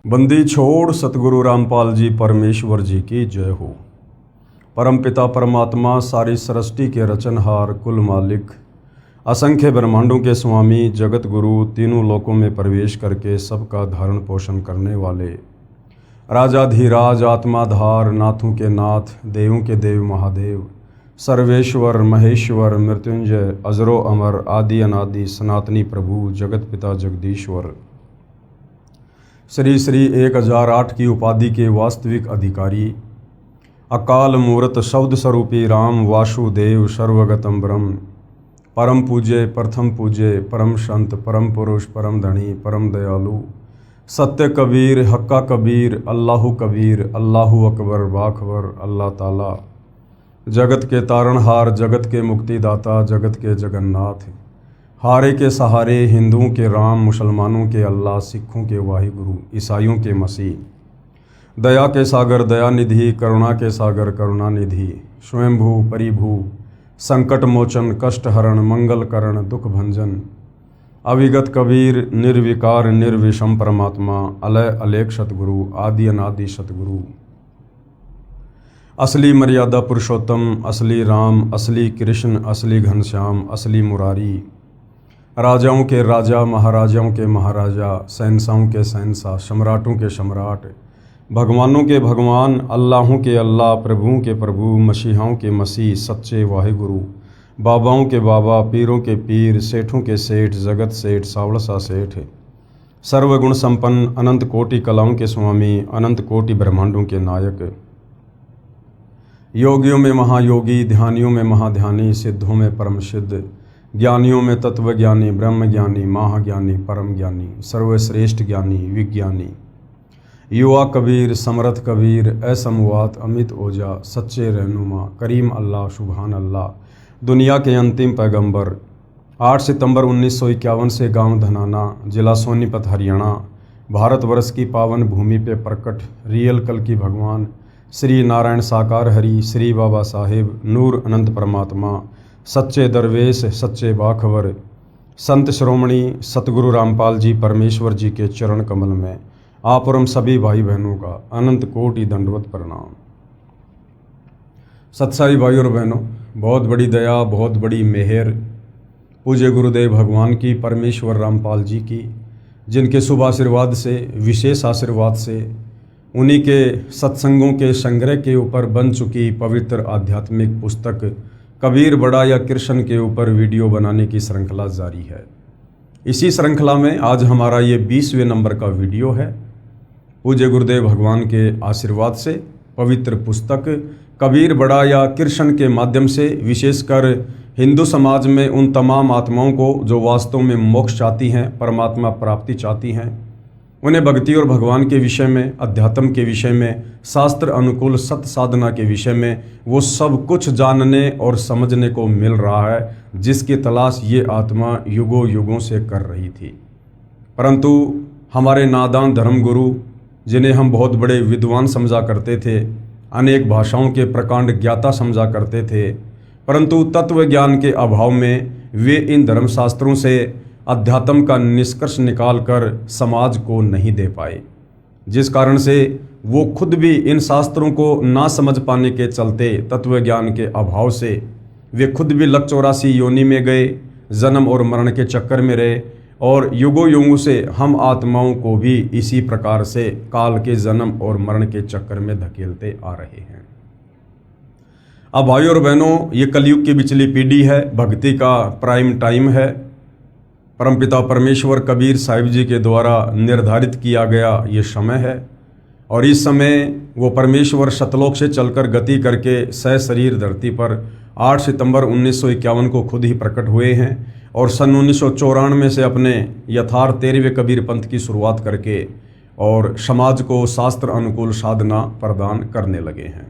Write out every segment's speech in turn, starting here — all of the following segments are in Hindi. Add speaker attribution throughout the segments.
Speaker 1: बंदी छोड़ सतगुरु रामपाल जी परमेश्वर जी की जय हो। परमपिता परमात्मा सारी सृष्टि के रचनहार, कुल मालिक, असंख्य ब्रह्मांडों के स्वामी, जगत गुरु, तीनों लोकों में प्रवेश करके सबका धारण पोषण करने वाले, राजाधिराज, आत्माधार, नाथों के नाथ, देवों के देव महादेव, सर्वेश्वर, महेश्वर, मृत्युंजय, अजरो अमर, आदि अनादि, सनातनी प्रभु, जगत पिता जगदीश्वर, श्री श्री 1008 की उपाधि के वास्तविक अधिकारी, अकाल मूर्त शब्द स्वरूपी राम वासुदेव, सर्वगतम ब्रह्म, परम पूज्य, प्रथम पूज्य, परम संत, परम पुरुष, परम धनी, परम दयालु, सत्य कबीर, हक्का कबीर, अल्लाहु कबीर, अल्लाहु अकबर, बाखबर, अल्लाह ताला, जगत के तारणहार, जगत के मुक्तिदाता, जगत के जगन्नाथ, हारे के सहारे, हिंदुओं के राम, मुसलमानों के अल्लाह, सिखों के वाहिगुरु, ईसाइयों के मसीह, दया के सागर दयानिधि, करुणा के सागर करुणानिधि, स्वयंभू परिभू, संकट मोचन, कष्ट हरण, मंगल करण, दुख भंजन, अविगत कबीर, निर्विकार निर्विषम परमात्मा, अलय अलेख सतगुरु, आदि अनादि सतगुरु, असली मर्यादा पुरुषोत्तम, असली राम, असली कृष्ण, असली घनश्याम, असली मुरारी, राजाओं के राजा, महाराजाओं के महाराजा, शहंशाहों के शहंशाह, सम्राटों के सम्राट, भगवानों के भगवान, अल्लाहों के अल्लाह, प्रभुओं के प्रभु, मसीहाओं के मसीह, सच्चे वाहिगुरु, बाबाओं के बाबा, पीरों के पीर, सेठों के सेठ, जगत सेठ, सावड़सा सेठ, सर्वगुण संपन्न, अनंत कोटि कलाओं के स्वामी, अनंत कोटि ब्रह्मांडों के नायक, योगियों में महायोगी, ध्यानियों में महाध्यानी, सिद्धों में परम सिद्ध, ज्ञानियों में तत्वज्ञानी, ब्रह्म ज्ञानी, महाज्ञानी, परम ज्ञानी, सर्वश्रेष्ठ ज्ञानी, विज्ञानी, युवा कबीर, समर्थ कबीर, असमवात, अमित ओजा, सच्चे रहनुमा, करीम अल्लाह, सुभान अल्लाह, दुनिया के अंतिम पैगंबर, 8 सितंबर 1951 से गांव धनाना, जिला सोनीपत, हरियाणा, भारतवर्ष की पावन भूमि पे प्रकट रियल कल की भगवान श्री नारायण साकार हरि, श्री बाबा साहेब, नूर अनंत परमात्मा, सच्चे दरवेश, सच्चे बाखबर, संत श्रोमणी सतगुरु रामपाल जी परमेश्वर जी के चरण कमल में आप और हम सभी भाई बहनों का अनंत कोटि दंडवत प्रणाम। सत्साई भाई और बहनों, बहुत बड़ी दया, बहुत बड़ी मेहर पूज्य गुरुदेव भगवान की, परमेश्वर रामपाल जी की, जिनके शुभ आशीर्वाद से, विशेष आशीर्वाद से, उन्हीं के सत्संगों के संग्रह के ऊपर बन चुकी पवित्र आध्यात्मिक पुस्तक कबीर बड़ा या कृष्ण के ऊपर वीडियो बनाने की श्रृंखला जारी है। इसी श्रृंखला में आज हमारा ये 20वें नंबर का वीडियो है। पूज्य गुरुदेव भगवान के आशीर्वाद से पवित्र पुस्तक कबीर बड़ा या कृष्ण के माध्यम से विशेषकर हिंदू समाज में उन तमाम आत्माओं को जो वास्तव में मोक्ष चाहती हैं, परमात्मा प्राप्ति चाहती हैं, उन्हें भक्ति और भगवान के विषय में, अध्यात्म के विषय में, शास्त्र अनुकूल सत्य साधना के विषय में वो सब कुछ जानने और समझने को मिल रहा है, जिसकी तलाश ये आत्मा युगों युगों से कर रही थी। परंतु हमारे नादान धर्मगुरु, जिन्हें हम बहुत बड़े विद्वान समझा करते थे, अनेक भाषाओं के प्रकांड ज्ञाता समझा करते थे, परंतु तत्व ज्ञान के अभाव में वे इन धर्मशास्त्रों से अध्यात्म का निष्कर्ष निकालकर समाज को नहीं दे पाए, जिस कारण से वो खुद भी इन शास्त्रों को ना समझ पाने के चलते, तत्व ज्ञान के अभाव से वे खुद भी लक 84 योनि में गए, जन्म और मरण के चक्कर में रहे, और युगों युगों से हम आत्माओं को भी इसी प्रकार से काल के जन्म और मरण के चक्कर में धकेलते आ रहे हैं। अब भाई और बहनों, ये कलयुग की बिचली पीढ़ी है, भक्ति का प्राइम टाइम है। परमपिता परमेश्वर कबीर साहिब जी के द्वारा निर्धारित किया गया ये समय है, और इस समय वो परमेश्वर सतलोक से चलकर गति करके सशरीर धरती पर 8 सितंबर 1951 को खुद ही प्रकट हुए हैं, और सन 1994 से अपने यथार्थ 13वें कबीर पंथ की शुरुआत करके और समाज को शास्त्र अनुकूल साधना प्रदान करने लगे हैं,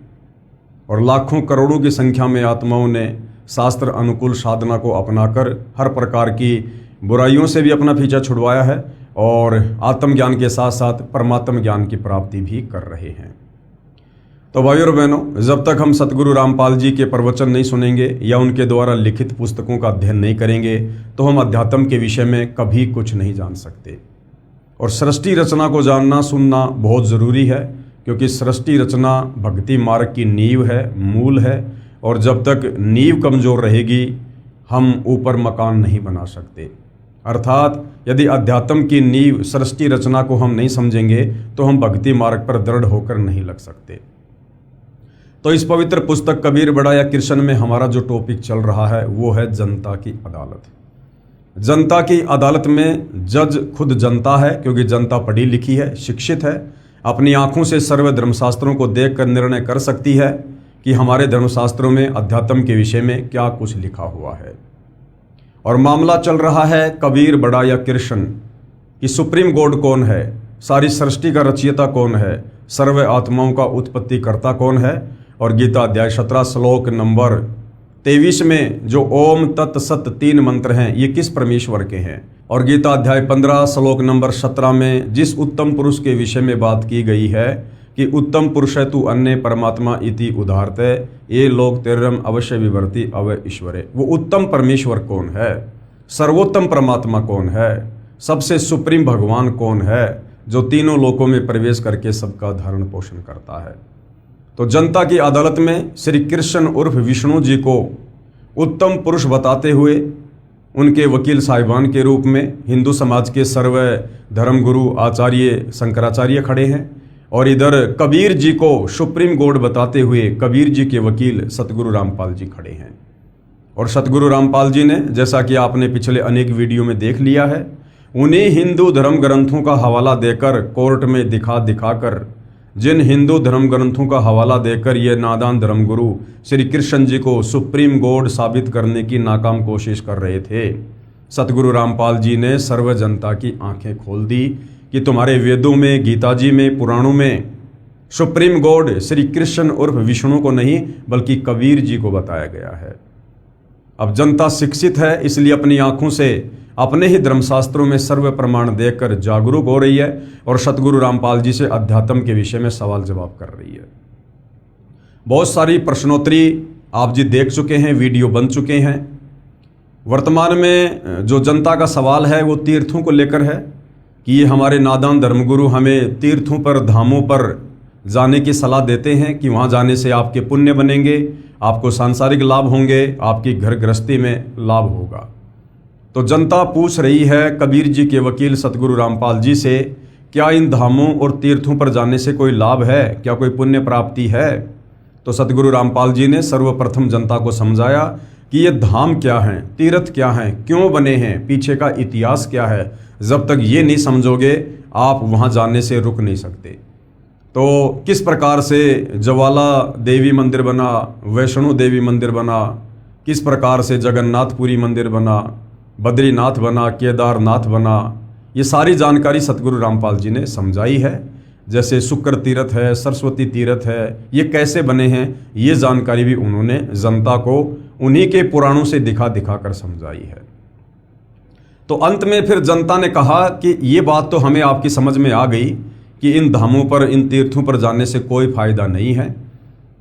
Speaker 1: और लाखों करोड़ों की संख्या में आत्माओं ने शास्त्र अनुकूल साधना को अपनाकर हर प्रकार की बुराइयों से भी अपना पीछा छुड़वाया है, और आत्मज्ञान के साथ साथ परमात्म ज्ञान की प्राप्ति भी कर रहे हैं। तो भाई और बहनों, जब तक हम सतगुरु रामपाल जी के प्रवचन नहीं सुनेंगे या उनके द्वारा लिखित पुस्तकों का अध्ययन नहीं करेंगे, तो हम अध्यात्म के विषय में कभी कुछ नहीं जान सकते। और सृष्टि रचना को जानना सुनना बहुत ज़रूरी है, क्योंकि सृष्टि रचना भक्ति मार्ग की नींव है, मूल है। और जब तक नींव कमज़ोर रहेगी हम ऊपर मकान नहीं बना सकते। अर्थात यदि अध्यात्म की नींव सृष्टि रचना को हम नहीं समझेंगे तो हम भक्ति मार्ग पर दृढ़ होकर नहीं लग सकते। तो इस पवित्र पुस्तक कबीर बड़ा या कृष्ण में हमारा जो टॉपिक चल रहा है वो है जनता की अदालत। जनता की अदालत में जज खुद जनता है, क्योंकि जनता पढ़ी लिखी है, शिक्षित है, अपनी आंखों से सर्व धर्मशास्त्रों को देखकर निर्णय कर सकती है कि हमारे धर्मशास्त्रों में अध्यात्म के विषय में क्या कुछ लिखा हुआ है। और मामला चल रहा है कबीर बड़ा या कृष्ण कि सुप्रीम गॉड कौन है, सारी सृष्टि का रचयिता कौन है, सर्व आत्माओं का उत्पत्ति करता कौन है। और गीता अध्याय 17 श्लोक नंबर 23 में जो ओम तत् सत 3 मंत्र हैं ये किस परमेश्वर के हैं। और गीता अध्याय 15 श्लोक नंबर 17 में जिस उत्तम पुरुष के विषय में बात की गई है कि उत्तम पुरुष है तू अन्य परमात्मा इति उदाहरते ये लोग तेरम अवश्य विवर्ति अव ईश्वरे। वो उत्तम परमेश्वर कौन है, सर्वोत्तम परमात्मा कौन है, सबसे सुप्रीम भगवान कौन है, जो तीनों लोकों में प्रवेश करके सबका धारण पोषण करता है। तो जनता की अदालत में श्री कृष्ण उर्फ विष्णु जी को उत्तम पुरुष बताते हुए उनके वकील साहिबान के रूप में हिंदू समाज के सर्व धर्मगुरु आचार्य शंकराचार्य खड़े हैं, और इधर कबीर जी को सुप्रीम गॉड बताते हुए कबीर जी के वकील सतगुरु रामपाल जी खड़े हैं। और सतगुरु रामपाल जी ने, जैसा कि आपने पिछले अनेक वीडियो में देख लिया है, उन्हीं हिंदू धर्म ग्रंथों का हवाला देकर कोर्ट में दिखाकर जिन हिंदू धर्म ग्रंथों का हवाला देकर ये नादान धर्मगुरु श्री कृष्ण जी को सुप्रीम गॉड साबित करने की नाकाम कोशिश कर रहे थे, सतगुरु रामपाल जी ने सर्व जनता की आंखें खोल दी कि तुम्हारे वेदों में, गीता जी में, पुराणों में सुप्रीम गॉड श्री कृष्ण उर्फ विष्णु को नहीं बल्कि कबीर जी को बताया गया है। अब जनता शिक्षित है, इसलिए अपनी आंखों से अपने ही धर्मशास्त्रों में सर्व प्रमाण देखकर जागरूक हो रही है और सतगुरु रामपाल जी से अध्यात्म के विषय में सवाल जवाब कर रही है। बहुत सारी प्रश्नोत्तरी आप जी देख चुके हैं, वीडियो बन चुके हैं। वर्तमान में जो जनता का सवाल है वो तीर्थों को लेकर है कि ये हमारे नादान धर्मगुरु हमें तीर्थों पर, धामों पर जाने की सलाह देते हैं कि वहाँ जाने से आपके पुण्य बनेंगे, आपको सांसारिक लाभ होंगे, आपकी घर गृहस्थी में लाभ होगा। तो जनता पूछ रही है कबीर जी के वकील सतगुरु रामपाल जी से, क्या इन धामों और तीर्थों पर जाने से कोई लाभ है, क्या कोई पुण्य प्राप्ति है। तो सतगुरु रामपाल जी ने सर्वप्रथम जनता को समझाया कि ये धाम क्या हैं, तीर्थ क्या हैं, क्यों बने हैं, पीछे का इतिहास क्या है। जब तक ये नहीं समझोगे आप वहाँ जाने से रुक नहीं सकते। तो किस प्रकार से ज्वाला देवी मंदिर बना, वैष्णो देवी मंदिर बना, किस प्रकार से जगन्नाथपुरी मंदिर बना, बद्रीनाथ बना, केदारनाथ बना, ये सारी जानकारी सतगुरु रामपाल जी ने समझाई है। जैसे शुक्र तीर्थ है, सरस्वती तीर्थ है, ये कैसे बने हैं ये जानकारी भी उन्होंने जनता को उन्हीं के पुराणों से दिखा कर समझाई है। तो अंत में फिर जनता ने कहा कि ये बात तो हमें आपकी समझ में आ गई कि इन धामों पर, इन तीर्थों पर जाने से कोई फायदा नहीं है,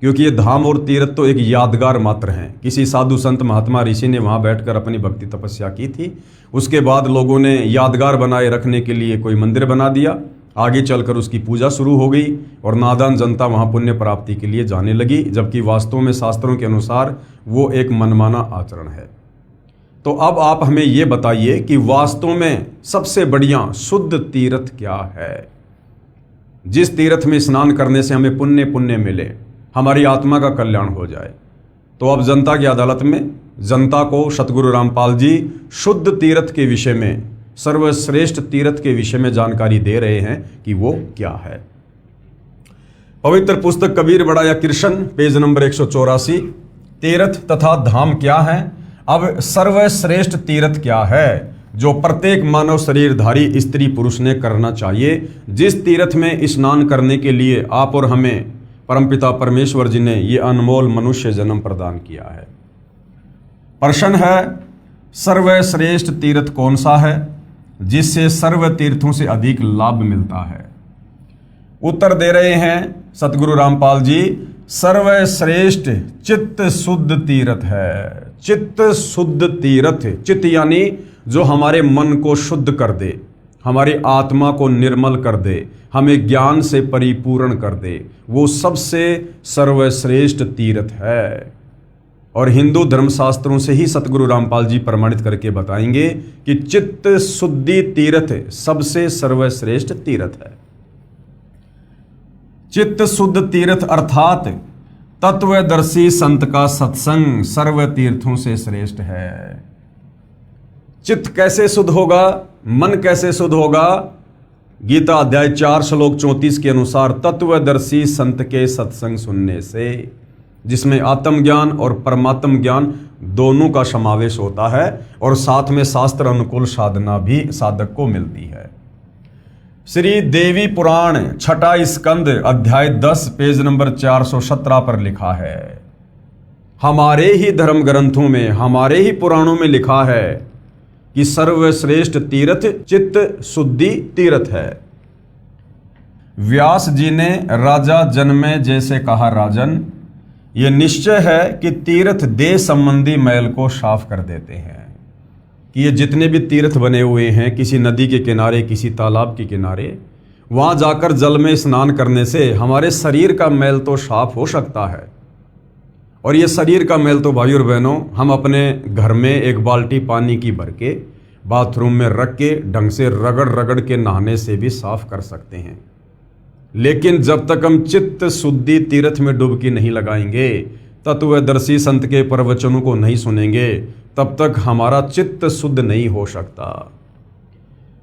Speaker 1: क्योंकि ये धाम और तीर्थ तो एक यादगार मात्र हैं। किसी साधु संत महात्मा ऋषि ने वहाँ बैठकर अपनी भक्ति तपस्या की थी, उसके बाद लोगों ने यादगार बनाए रखने के लिए कोई मंदिर बना दिया, आगे चलकर उसकी पूजा शुरू हो गई और नादान जनता वहाँ पुण्य प्राप्ति के लिए जाने लगी, जबकि वास्तव में शास्त्रों के अनुसार वो एक मनमाना आचरण है। तो अब आप हमें ये बताइए कि वास्तव में सबसे बढ़िया शुद्ध तीर्थ क्या है, जिस तीर्थ में स्नान करने से हमें पुण्य मिले, हमारी आत्मा का कल्याण हो जाए। तो अब जनता की अदालत में जनता को सतगुरु रामपाल जी शुद्ध तीर्थ के विषय में, सर्वश्रेष्ठ तीर्थ के विषय में जानकारी दे रहे हैं कि वो क्या है। पवित्र पुस्तक कबीर बड़ा या कृष्ण पेज नंबर 184, तीर्थ तथा धाम क्या है। अब सर्वश्रेष्ठ तीर्थ क्या है जो प्रत्येक मानव शरीरधारी स्त्री पुरुष ने करना चाहिए, जिस तीर्थ में स्नान करने के लिए आप और हमें परमपिता परमेश्वर जी ने ये अनमोल मनुष्य जन्म प्रदान किया है। प्रश्न है, सर्वश्रेष्ठ तीर्थ कौन सा है जिससे सर्व तीर्थों से अधिक लाभ मिलता है। उत्तर दे रहे हैं सतगुरु रामपाल जी, सर्वश्रेष्ठ चित्त शुद्ध तीर्थ है। चित्त शुद्ध तीर्थ, चित्त यानी जो हमारे मन को शुद्ध कर दे, हमारी आत्मा को निर्मल कर दे, हमें ज्ञान से परिपूर्ण कर दे, वो सबसे सर्वश्रेष्ठ तीर्थ है। और हिंदू धर्मशास्त्रों से ही सतगुरु रामपाल जी प्रमाणित करके बताएंगे कि चित्त शुद्धि तीर्थ सबसे सर्वश्रेष्ठ तीर्थ है। चित्त शुद्ध तीर्थ अर्थात तत्वदर्शी संत का सत्संग सर्व तीर्थों से श्रेष्ठ है। चित्त कैसे शुद्ध होगा, मन कैसे शुद्ध होगा? गीता अध्याय 4 श्लोक 34 के अनुसार तत्वदर्शी संत के सत्संग सुनने से, जिसमें आत्मज्ञान और परमात्म ज्ञान दोनों का समावेश होता है और साथ में शास्त्र अनुकूल साधना भी साधक को मिलती है। श्री देवी पुराण 6ठा स्कंद अध्याय 10 पेज नंबर 417 पर लिखा है, हमारे ही धर्म ग्रंथों में, हमारे ही पुराणों में लिखा है कि सर्वश्रेष्ठ तीर्थ चित्त शुद्धि तीर्थ है। व्यास जी ने राजा जनमे जैसे कहा, राजन, ये निश्चय है कि तीर्थ देह संबंधी मैल को साफ कर देते हैं। कि ये जितने भी तीर्थ बने हुए हैं, किसी नदी के किनारे, किसी तालाब के किनारे, वहाँ जाकर जल में स्नान करने से हमारे शरीर का मैल तो साफ हो सकता है। और ये शरीर का मैल तो भाई और बहनों हम अपने घर में एक बाल्टी पानी की भर के बाथरूम में रख के ढंग से रगड़ रगड़ के नहाने से भी साफ कर सकते हैं। लेकिन जब तक हम चित्त शुद्धि तीर्थ में डुबकी नहीं लगाएंगे, तत्वदर्शी संत के प्रवचनों को नहीं सुनेंगे, तब तक हमारा चित्त शुद्ध नहीं हो सकता।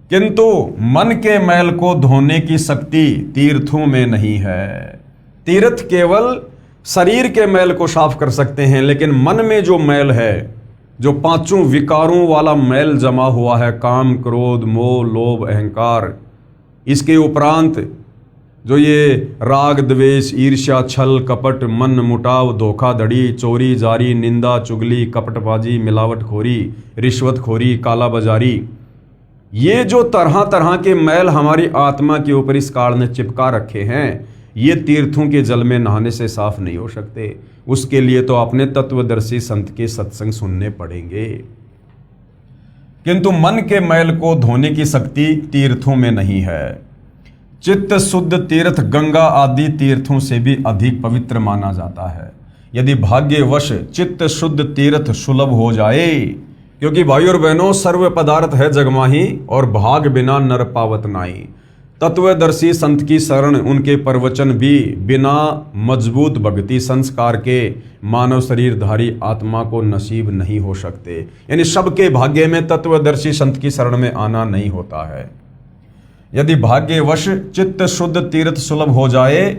Speaker 1: किंतु मन के मैल को धोने की शक्ति तीर्थों में नहीं है। तीर्थ केवल शरीर के मैल को साफ कर सकते हैं, लेकिन मन में जो मैल है, जो पांचों विकारों वाला मैल जमा हुआ है, काम, क्रोध, मोह, लोभ, अहंकार, इसके उपरांत जो ये राग, द्वेष, ईर्ष्या, छल, कपट, मन मुटाव, धोखाधड़ी, चोरी, जारी, निंदा, चुगली, कपटबाजी, मिलावटखोरी, रिश्वतखोरी, काला बाजारी, ये जो तरह तरह के मैल हमारी आत्मा के ऊपर इस काल ने चिपका रखे हैं, ये तीर्थों के जल में नहाने से साफ नहीं हो सकते। उसके लिए तो अपने तत्वदर्शी संत के सत्संग सुनने पड़ेंगे। किंतु मन के मैल को धोने की शक्ति तीर्थों में नहीं है। चित्त शुद्ध तीर्थ गंगा आदि तीर्थों से भी अधिक पवित्र माना जाता है। यदि भाग्यवश चित्त शुद्ध तीर्थ सुलभ हो जाए, क्योंकि भाई और बहनों सर्व पदार्थ है जगमाही और भाग बिना नर पावत नाई। तत्वदर्शी संत की शरण, उनके प्रवचन भी बिना मजबूत भक्ति संस्कार के मानव शरीरधारी आत्मा को नसीब नहीं हो सकते। यानी सबके भाग्य में तत्वदर्शी संत की शरण में आना नहीं होता है। यदि भाग्यवश चित्त शुद्ध तीर्थ सुलभ हो जाए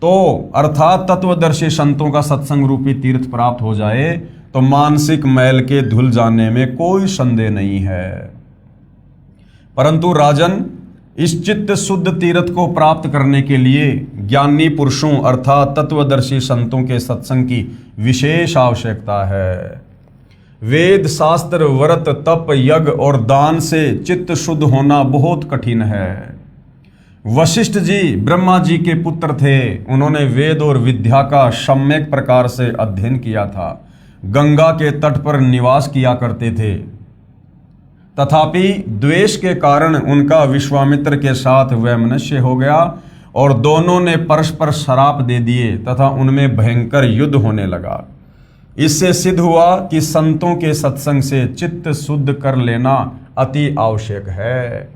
Speaker 1: तो, अर्थात तत्वदर्शी संतों का सत्संग रूपी तीर्थ प्राप्त हो जाए, तो मानसिक मैल के धुल जाने में कोई संदेह नहीं है। परंतु राजन, इस चित्त शुद्ध तीर्थ को प्राप्त करने के लिए ज्ञानी पुरुषों अर्थात तत्वदर्शी संतों के सत्संग की विशेष आवश्यकता है। वेद, शास्त्र, व्रत, तप, यज्ञ और दान से चित्त शुद्ध होना बहुत कठिन है। वशिष्ठ जी ब्रह्मा जी के पुत्र थे। उन्होंने वेद और विद्या का सम्यक प्रकार से अध्ययन किया था। गंगा के तट पर निवास किया करते थे। तथापि द्वेष के कारण उनका विश्वामित्र के साथ वैमनस्य हो गया और दोनों ने परस्पर श्राप दे दिए तथा उनमें भयंकर युद्ध होने लगा। इससे सिद्ध हुआ कि संतों के सत्संग से चित्त शुद्ध कर लेना अति आवश्यक है।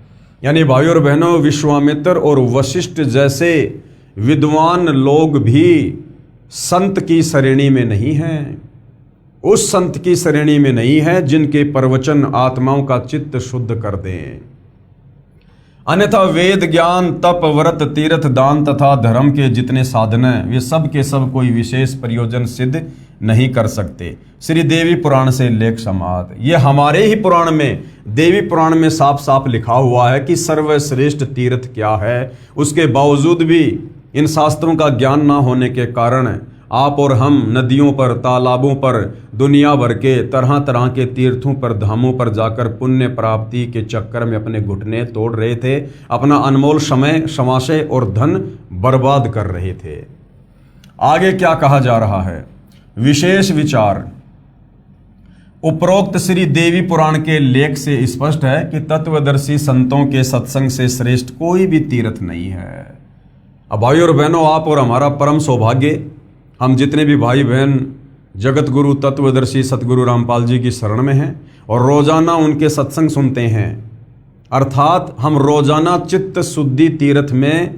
Speaker 1: यानी भाई और बहनों, विश्वामित्र और वशिष्ठ जैसे विद्वान लोग भी संत की श्रेणी में नहीं हैं। उस संत की श्रेणी में नहीं है जिनके प्रवचन आत्माओं का चित्त शुद्ध कर दें। अन्यथा वेद, ज्ञान, तप, व्रत, तीर्थ, दान तथा धर्म के जितने साधन हैं, वे सब के सब कोई विशेष प्रयोजन सिद्ध नहीं कर सकते। श्री देवी पुराण से लेख समाप्त। ये हमारे ही पुराण में, देवी पुराण में साफ साफ लिखा हुआ है कि सर्वश्रेष्ठ तीर्थ क्या है। उसके बावजूद भी इन शास्त्रों का ज्ञान ना होने के कारण आप और हम नदियों पर, तालाबों पर, दुनिया भर के तरह तरह के तीर्थों पर, धामों पर जाकर पुण्य प्राप्ति के चक्कर में अपने घुटने तोड़ रहे थे, अपना अनमोल समय, समाशय और धन बर्बाद कर रहे थे। आगे क्या कहा जा रहा है? विशेष विचार। उपरोक्त श्री देवी पुराण के लेख से स्पष्ट है कि तत्वदर्शी संतों के सत्संग से श्रेष्ठ कोई भी तीर्थ नहीं है। अब भाई और बहनों, आप और हमारा परम सौभाग्य, हम जितने भी भाई बहन जगत गुरु तत्वदर्शी सतगुरु रामपाल जी की शरण में हैं और रोजाना उनके सत्संग सुनते हैं, अर्थात हम रोजाना चित्त शुद्धि तीर्थ में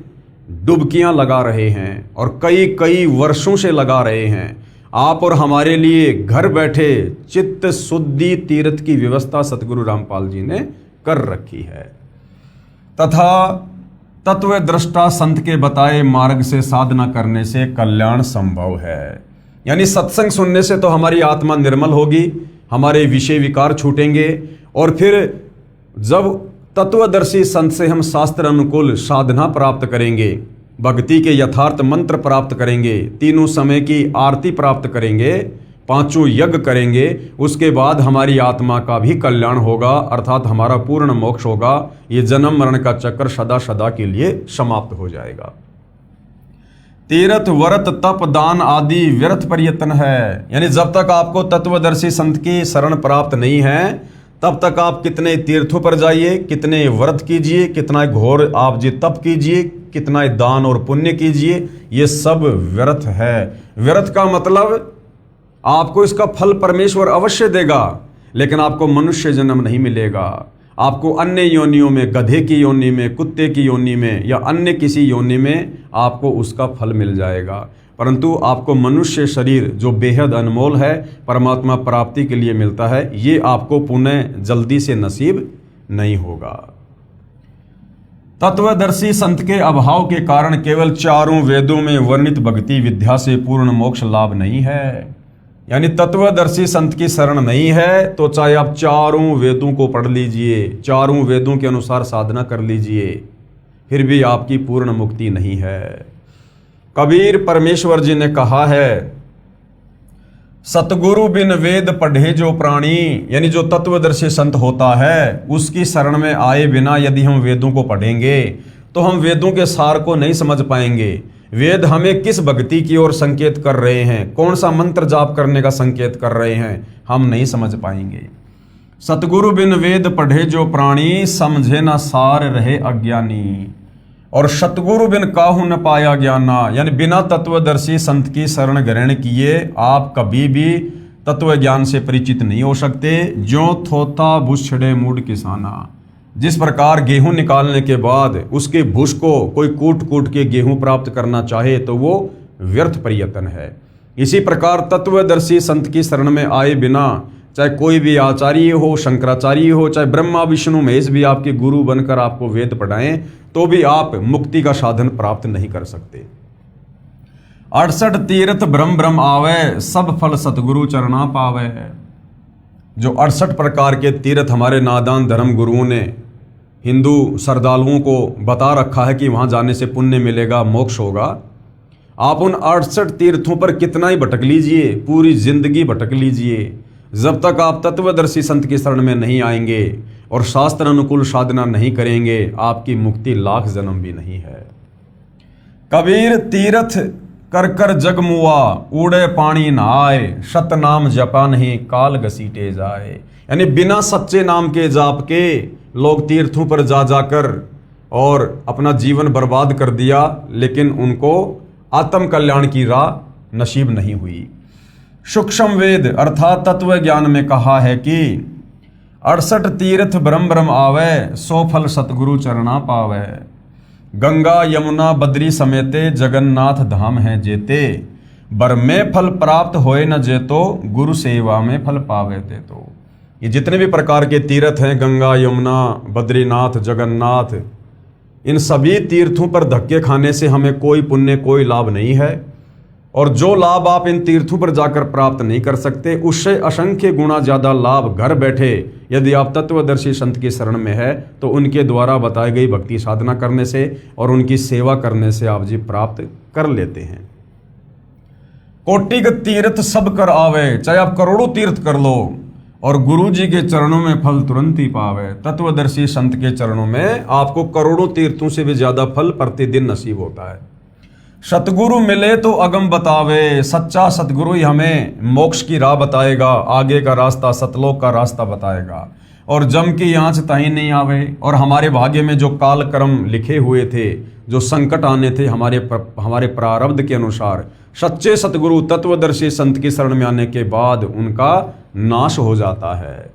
Speaker 1: डुबकियां लगा रहे हैं और कई कई वर्षों से लगा रहे हैं। आप और हमारे लिए घर बैठे चित्त शुद्धि तीर्थ की व्यवस्था सतगुरु रामपाल जी ने कर रखी है तथा तत्व दृष्टा संत के बताए मार्ग से साधना करने से कल्याण संभव है। यानी सत्संग सुनने से तो हमारी आत्मा निर्मल होगी, हमारे विषय विकार छूटेंगे और फिर जब तत्वदर्शी संत से हम शास्त्र अनुकूल साधना प्राप्त करेंगे, भक्ति के यथार्थ मंत्र प्राप्त करेंगे, तीनों समय की आरती प्राप्त करेंगे, पांचों यज्ञ करेंगे, उसके बाद हमारी आत्मा का भी कल्याण होगा, अर्थात हमारा पूर्ण मोक्ष होगा। ये जन्म मरण का चक्कर सदा सदा के लिए समाप्त हो जाएगा। तीर्थ व्रत तप दान आदि व्यर्थ प्रयत्न है। यानी जब तक आपको तत्वदर्शी संत की शरण प्राप्त नहीं है तब तक आप कितने तीर्थों पर जाइए, कितने व्रत कीजिए, कितना घोर आप जी तप कीजिए, कितना दान और पुण्य कीजिए, ये सब व्यर्थ है। व्यर्थ का मतलब आपको इसका फल परमेश्वर अवश्य देगा, लेकिन आपको मनुष्य जन्म नहीं मिलेगा। आपको अन्य योनियों में, गधे की योनि में, कुत्ते की योनि में या अन्य किसी योनि में आपको उसका फल मिल जाएगा, परंतु आपको मनुष्य शरीर जो बेहद अनमोल है, परमात्मा प्राप्ति के लिए मिलता है, ये आपको पुनः जल्दी से नसीब नहीं होगा। तत्वदर्शी संत के अभाव के कारण केवल चारों वेदों में वर्णित भक्ति विद्या से पूर्ण मोक्ष लाभ नहीं है। यानी तत्वदर्शी संत की शरण नहीं है तो चाहे आप चारों वेदों को पढ़ लीजिए, चारों वेदों के अनुसार साधना कर लीजिए, फिर भी आपकी पूर्ण मुक्ति नहीं है। कबीर परमेश्वर जी ने कहा है, सतगुरु बिन वेद पढ़े जो प्राणी, यानी जो तत्वदर्शी संत होता है उसकी शरण में आए बिना यदि हम वेदों को पढ़ेंगे तो हम वेदों के सार को नहीं समझ पाएंगे। वेद हमें किस भक्ति की ओर संकेत कर रहे हैं, कौन सा मंत्र जाप करने का संकेत कर रहे हैं, हम नहीं समझ पाएंगे। सतगुरु बिन वेद पढ़े जो प्राणी, समझे न सार रहे अज्ञानी। और सतगुरु बिन काहू न पाया ज्ञाना, यानी बिना तत्वदर्शी संत की शरण ग्रहण किए आप कभी भी तत्व ज्ञान से परिचित नहीं हो सकते। ज्यों थोथा बुछड़े मूड किसाना, जिस प्रकार गेहूं निकालने के बाद उसके भूस को कोई कूट कूट के गेहूं प्राप्त करना चाहे तो वो व्यर्थ प्रयत्न है, इसी प्रकार तत्वदर्शी संत की शरण में आए बिना चाहे कोई भी आचार्य हो, शंकराचार्य हो, चाहे ब्रह्मा विष्णु महेश भी आपके गुरु बनकर आपको वेद पढ़ाएं तो भी आप मुक्ति का साधन प्राप्त नहीं कर सकते। 68 तीर्थ ब्रह्म ब्रह्म आवे, सब फल सतगुरु चरणा पावे। जो 68 प्रकार के तीर्थ हमारे नादान धर्म गुरुओं ने हिंदू श्रद्धालुओं को बता रखा है कि वहां जाने से पुण्य मिलेगा, मोक्ष होगा, आप उन 68 तीर्थों पर कितना ही भटक लीजिए, पूरी जिंदगी भटक लीजिए, जब तक आप तत्वदर्शी संत की शरण में नहीं आएंगे और शास्त्र अनुकूल साधना नहीं करेंगे आपकी मुक्ति लाख जन्म भी नहीं है। कबीर तीर्थ कर कर जग मुआ, उड़े पानी नहाए, सत नाम जपा नहीं काल घसीटे जाए। यानी बिना सच्चे नाम के जाप के लोग तीर्थों पर जा जाकर और अपना जीवन बर्बाद कर दिया, लेकिन उनको आत्म कल्याण की राह नसीब नहीं हुई। सूक्ष्म वेद अर्थात तत्व ज्ञान में कहा है कि 68 तीर्थ ब्रह्म ब्रह्म आवे, 100 फल सतगुरु चरणा पावे। गंगा यमुना बद्री समेते, जगन्नाथ धाम है जेते, बर में फल प्राप्त होए न जेतो, गुरु सेवा में फल पावे ते। तो ये जितने भी प्रकार के तीर्थ हैं, गंगा यमुना बद्रीनाथ जगन्नाथ, इन सभी तीर्थों पर धक्के खाने से हमें कोई पुण्य कोई लाभ नहीं है, और जो लाभ आप इन तीर्थों पर जाकर प्राप्त नहीं कर सकते उससे असंख्य गुना ज़्यादा लाभ घर बैठे यदि आप तत्वदर्शी संत की शरण में है तो उनके द्वारा बताई गई भक्ति साधना करने से और उनकी सेवा करने से आप जी प्राप्त कर लेते हैं। कोटिग तीर्थ सब कर आवे, चाहे आप करोड़ों तीर्थ कर लो और गुरु जी के चरणों में फल तुरंत ही पावे। तत्वदर्शी संत के चरणों में आपको करोड़ों तीर्थों से भी ज्यादा फल प्रतिदिन नसीब होता है। सतगुरु मिले तो अगम बतावे, सच्चा सतगुरु ही हमें मोक्ष की राह बताएगा, आगे का रास्ता सतलोक का रास्ता बताएगा। और जम की आँच ताही नहीं आवे, और हमारे भाग्य में जो काल कर्म लिखे हुए थे, जो संकट आने थे हमारे प्रारब्ध के अनुसार, सच्चे सतगुरु तत्वदर्शी संत की शरण में आने के बाद उनका नाश हो जाता है।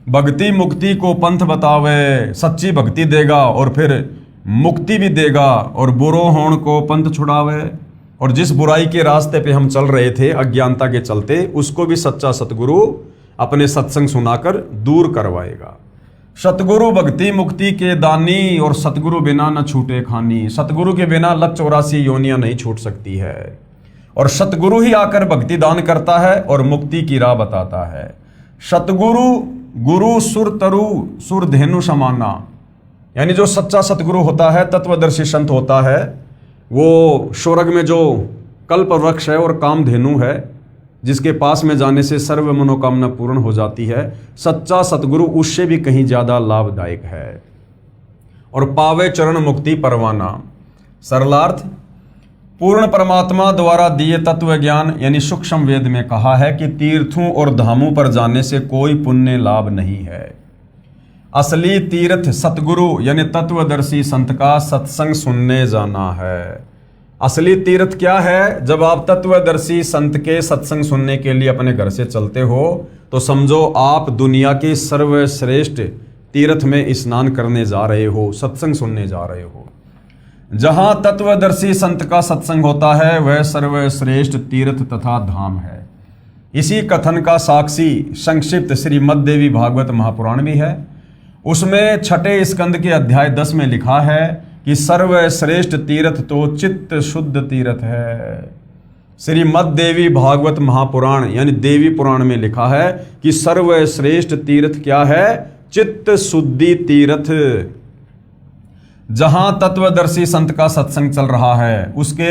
Speaker 1: भक्ति मुक्ति को पंथ बतावे, सच्ची भक्ति देगा और फिर मुक्ति भी देगा, और बुरो होण को पंथ छुड़ावे। और जिस बुराई के रास्ते पे हम चल रहे थे अज्ञानता के चलते, उसको भी सच्चा सतगुरु अपने सत्संग सुनाकर दूर करवाएगा। सतगुरु भक्ति मुक्ति के दानी, और सतगुरु बिना न छूटे खानी। सतगुरु के बिना 184 योनियां नहीं छूट सकती है, और सतगुरु ही आकर भक्ति दान करता है और मुक्ति की राह बताता है। सतगुरु गुरु सुर तरु सुर धेनु समाना, यानी जो सच्चा सतगुरु होता है, तत्वदर्शी संत होता है, वो स्वर्ग में जो कल्प वृक्ष है और कामधेनु है, जिसके पास में जाने से सर्व मनोकामना पूर्ण हो जाती है, सच्चा सतगुरु उससे भी कहीं ज्यादा लाभदायक है। और पावे चरण मुक्ति परवाना। सरलार्थ, पूर्ण परमात्मा द्वारा दिए तत्व ज्ञान यानी सूक्ष्म वेद में कहा है कि तीर्थों और धामों पर जाने से कोई पुण्य लाभ नहीं है। असली तीर्थ सतगुरु यानी तत्वदर्शी संत का सत्संग सुनने जाना है। असली तीर्थ क्या है? जब आप तत्वदर्शी संत के सत्संग सुनने के लिए अपने घर से चलते हो तो समझो आप दुनिया के सर्वश्रेष्ठ तीर्थ में स्नान करने जा रहे हो, सत्संग सुनने जा रहे हो। जहां तत्वदर्शी संत का सत्संग होता है वह सर्वश्रेष्ठ तीर्थ तथा धाम है। इसी कथन का साक्षी संक्षिप्त श्रीमद् देवी भागवत महापुराण भी है। उसमें छठे स्कंद के अध्याय 10 में लिखा है कि सर्वश्रेष्ठ तीर्थ तो चित्त शुद्ध तीर्थ है। श्रीमद् देवी भागवत महापुराण यानी देवी पुराण में लिखा है कि सर्वश्रेष्ठ तीर्थ क्या है? चित्त शुद्धि तीर्थ। जहां तत्वदर्शी संत का सत्संग चल रहा है उसके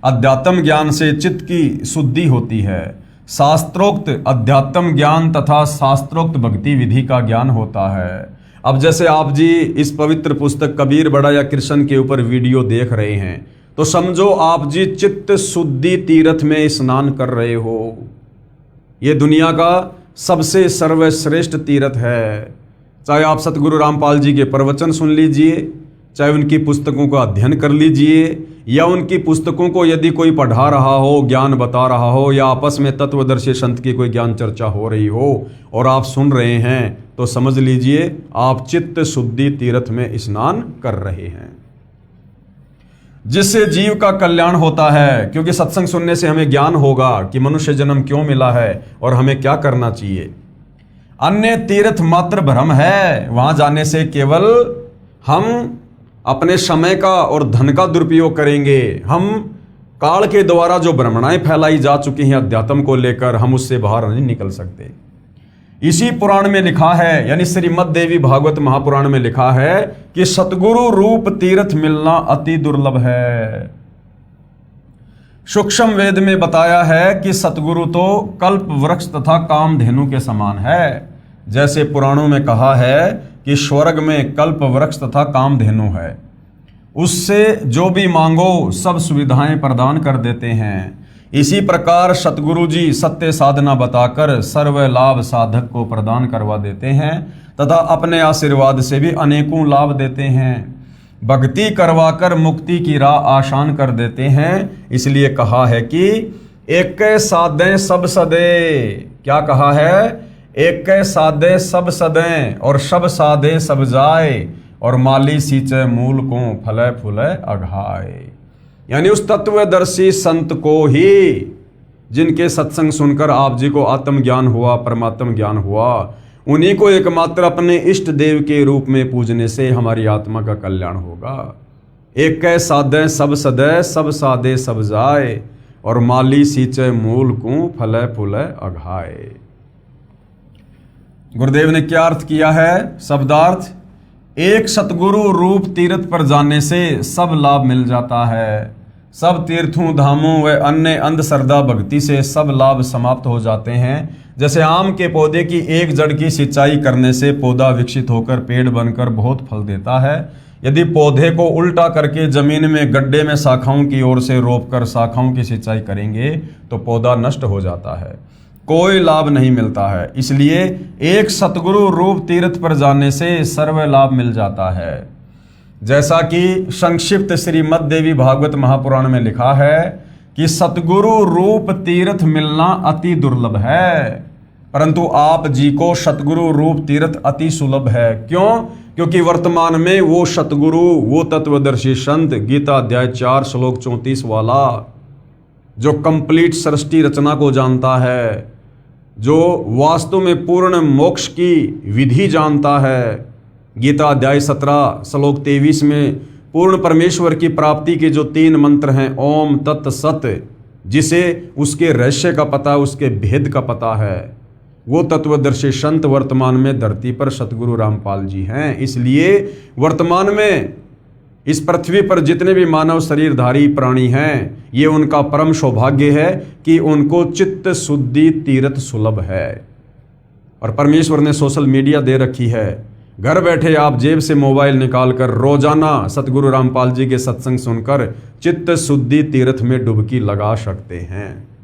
Speaker 1: अध्यात्म ज्ञान से चित्त की शुद्धि होती है। शास्त्रोक्त अध्यात्म ज्ञान तथा शास्त्रोक्त भक्ति विधि का ज्ञान होता है। अब जैसे आप जी इस पवित्र पुस्तक कबीर बड़ा या कृष्ण के ऊपर वीडियो देख रहे हैं तो समझो आप जी चित्त शुद्धि तीर्थ में स्नान कर रहे हो। ये दुनिया का सबसे सर्वश्रेष्ठ तीर्थ है। चाहे आप सतगुरु रामपाल जी के प्रवचन सुन लीजिए, चाहे उनकी पुस्तकों का अध्ययन कर लीजिए, या उनकी पुस्तकों को यदि कोई पढ़ा रहा हो, ज्ञान बता रहा हो, या आपस में तत्वदर्शी संत की कोई ज्ञान चर्चा हो रही हो और आप सुन रहे हैं तो समझ लीजिए आप चित्त शुद्धि तीर्थ में स्नान कर रहे हैं, जिससे जीव का कल्याण होता है। क्योंकि सत्संग सुनने से हमें ज्ञान होगा कि मनुष्य जन्म क्यों मिला है और हमें क्या करना चाहिए। अन्य तीर्थ मात्र भ्रम है। वहां जाने से केवल हम अपने समय का और धन का दुरुपयोग करेंगे। हम काल के द्वारा जो भ्रमणाएं फैलाई जा चुकी हैं अध्यात्म को लेकर, हम उससे बाहर नहीं निकल सकते। इसी पुराण में लिखा है यानी श्रीमद् देवी भागवत महापुराण में लिखा है कि सतगुरु रूप तीर्थ मिलना अति दुर्लभ है। सूक्ष्म वेद में बताया है कि सतगुरु तो कल्प वृक्ष तथा कामधेनु के समान है। जैसे पुराणों में कहा है कि स्वर्ग में कल्प वृक्ष तथा कामधेनु है, उससे जो भी मांगो सब सुविधाएं प्रदान कर देते हैं। इसी प्रकार सतगुरु जी सत्य साधना बताकर सर्व लाभ साधक को प्रदान करवा देते हैं तथा अपने आशीर्वाद से भी अनेकों लाभ देते हैं। भक्ति करवाकर मुक्ति की राह आसान कर देते हैं। इसलिए कहा है कि एक साधे सब सदे। क्या कहा है? एक साधे सब सदें और सब साधे सब जाए, और माली सींचे मूल को फले फूले अघाए। यानी उस तत्वदर्शी संत को ही जिनके सत्संग सुनकर आप जी को आत्मज्ञान हुआ, परमात्म ज्ञान हुआ, उन्हीं को एकमात्र अपने इष्ट देव के रूप में पूजने से हमारी आत्मा का कल्याण होगा। एक साधे सब सदे सब साधे सब जाए, और माली सींचे मूल को फले फूले अघाए। गुरुदेव ने क्या अर्थ किया है? शब्दार्थ, एक सतगुरु रूप तीर्थ पर जाने से सब लाभ मिल जाता है। सब तीर्थों धामों व अन्य अंधश्रद्धा भक्ति से सब लाभ समाप्त हो जाते हैं। जैसे आम के पौधे की एक जड़ की सिंचाई करने से पौधा विकसित होकर पेड़ बनकर बहुत फल देता है, यदि पौधे को उल्टा करके जमीन में गड्ढे में शाखाओं की ओर से रोपकर शाखाओं की सिंचाई करेंगे तो पौधा नष्ट हो जाता है, कोई लाभ नहीं मिलता है। इसलिए एक सतगुरु रूप तीर्थ पर जाने से सर्व लाभ मिल जाता है। जैसा कि संक्षिप्त श्रीमद् देवी भागवत महापुराण में लिखा है कि सतगुरु रूप तीर्थ मिलना अति दुर्लभ है, परंतु आप जी को सतगुरु रूप तीर्थ अति सुलभ है। क्यों? क्योंकि वर्तमान में वो सतगुरु, वो तत्वदर्शी संत गीता अध्याय 4 श्लोक 34 वाला जो कंप्लीट सृष्टि रचना को जानता है, जो वास्तव में पूर्ण मोक्ष की विधि जानता है, गीता अध्याय 17 श्लोक 23 में पूर्ण परमेश्वर की प्राप्ति के जो 3 मंत्र हैं, ओम तत् सत, जिसे उसके रहस्य का पता, उसके भेद का पता है, वो तत्वदर्शी संत वर्तमान में धरती पर सतगुरु रामपाल जी हैं। इसलिए वर्तमान में इस पृथ्वी पर जितने भी मानव शरीरधारी प्राणी हैं, ये उनका परम सौभाग्य है कि उनको चित्त शुद्धि तीर्थ सुलभ है। और परमेश्वर ने सोशल मीडिया दे रखी है, घर बैठे आप जेब से मोबाइल निकालकर रोजाना सतगुरु रामपाल जी के सत्संग सुनकर चित्त शुद्धि तीर्थ में डुबकी लगा सकते हैं।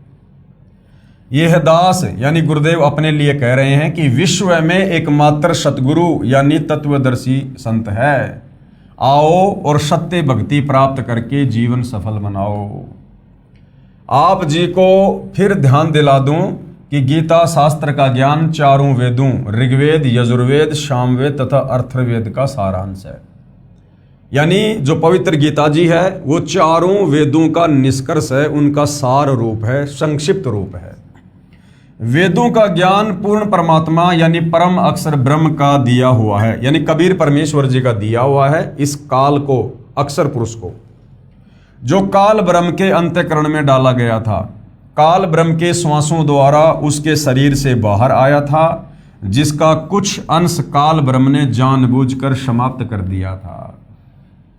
Speaker 1: यह दास यानी गुरुदेव अपने लिए कह रहे हैं कि विश्व में एकमात्र सतगुरु यानी तत्वदर्शी संत है। आओ और सत्य भक्ति प्राप्त करके जीवन सफल बनाओ। आप जी को फिर ध्यान दिला दूं कि गीता शास्त्र का ज्ञान चारों वेदों ऋग्वेद, यजुर्वेद, सामवेद तथा अथर्ववेद का सारांश है। यानी जो पवित्र गीता जी है वो चारों वेदों का निष्कर्ष है, उनका सार रूप है, संक्षिप्त रूप है। वेदों का ज्ञान पूर्ण परमात्मा यानी परम अक्षर ब्रह्म का दिया हुआ है, यानी कबीर परमेश्वर जी का दिया हुआ है इस काल को, अक्षर पुरुष को, जो काल ब्रह्म के अंतःकरण में डाला गया था। काल ब्रह्म के श्वासों द्वारा उसके शरीर से बाहर आया था, जिसका कुछ अंश काल ब्रह्म ने जानबूझकर समाप्त कर दिया था।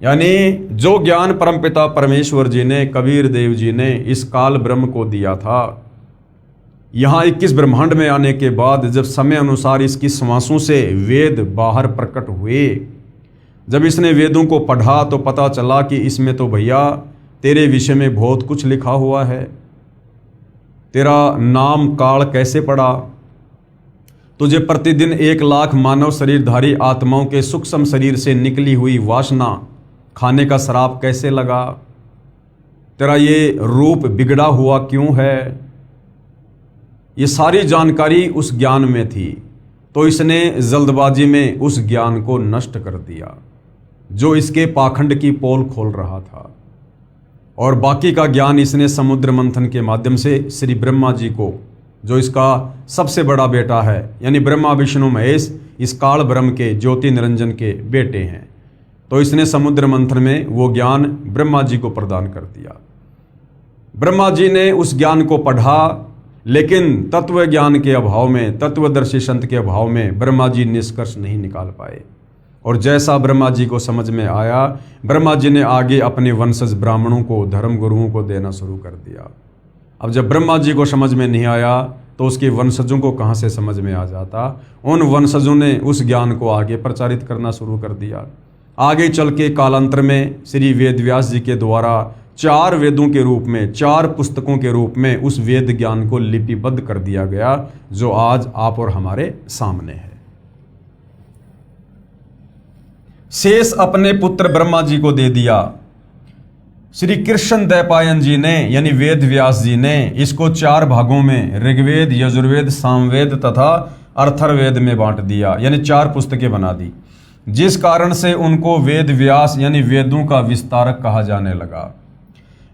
Speaker 1: यानी जो ज्ञान परमपिता परमेश्वर जी ने, कबीर देव जी ने इस काल ब्रह्म को दिया था, यहाँ 21 ब्रह्मांड में आने के बाद जब समय अनुसार इसकी श्वासों से वेद बाहर प्रकट हुए, जब इसने वेदों को पढ़ा तो पता चला कि इसमें तो भैया तेरे विषय में बहुत कुछ लिखा हुआ है। तेरा नाम काल कैसे पड़ा, तुझे प्रतिदिन 1 लाख मानव शरीरधारी आत्माओं के सूक्ष्म शरीर से निकली हुई वासना खाने का श्राप कैसे लगा, तेरा ये रूप बिगड़ा हुआ क्यों है, ये सारी जानकारी उस ज्ञान में थी। तो इसने जल्दबाजी में उस ज्ञान को नष्ट कर दिया जो इसके पाखंड की पोल खोल रहा था, और बाकी का ज्ञान इसने समुद्र मंथन के माध्यम से श्री ब्रह्मा जी को, जो इसका सबसे बड़ा बेटा है, यानी ब्रह्मा विष्णु महेश इस काल ब्रह्म के ज्योति निरंजन के बेटे हैं, तो इसने समुद्र मंथन में वो ज्ञान ब्रह्मा जी को प्रदान कर दिया। ब्रह्मा जी ने उस ज्ञान को पढ़ा, लेकिन तत्व ज्ञान के अभाव में, तत्वदर्शी संत के अभाव में ब्रह्मा जी निष्कर्ष नहीं निकाल पाए। और जैसा ब्रह्मा जी को समझ में आया, ब्रह्मा जी ने आगे अपने वंशज ब्राह्मणों को, धर्म गुरुओं को देना शुरू कर दिया। अब जब ब्रह्मा जी को समझ में नहीं आया तो उसके वंशजों को कहाँ से समझ में आ जाता। उन वंशजों ने उस ज्ञान को आगे प्रचारित करना शुरू कर दिया। आगे चल के कालांतर में श्री वेद व्यास जी के द्वारा 4 वेदों के रूप में, 4 पुस्तकों के रूप में उस वेद ज्ञान को लिपिबद्ध कर दिया गया, जो आज आप और हमारे सामने है। शेष अपने पुत्र ब्रह्मा जी को दे दिया। श्री कृष्ण द्वैपायन जी ने यानी वेद व्यास जी ने इसको 4 भागों में ऋग्वेद, यजुर्वेद, सामवेद तथा अथर्ववेद में बांट दिया, यानी 4 पुस्तकें बना दी, जिस कारण से उनको वेद व्यास यानी वेदों का विस्तारक कहा जाने लगा।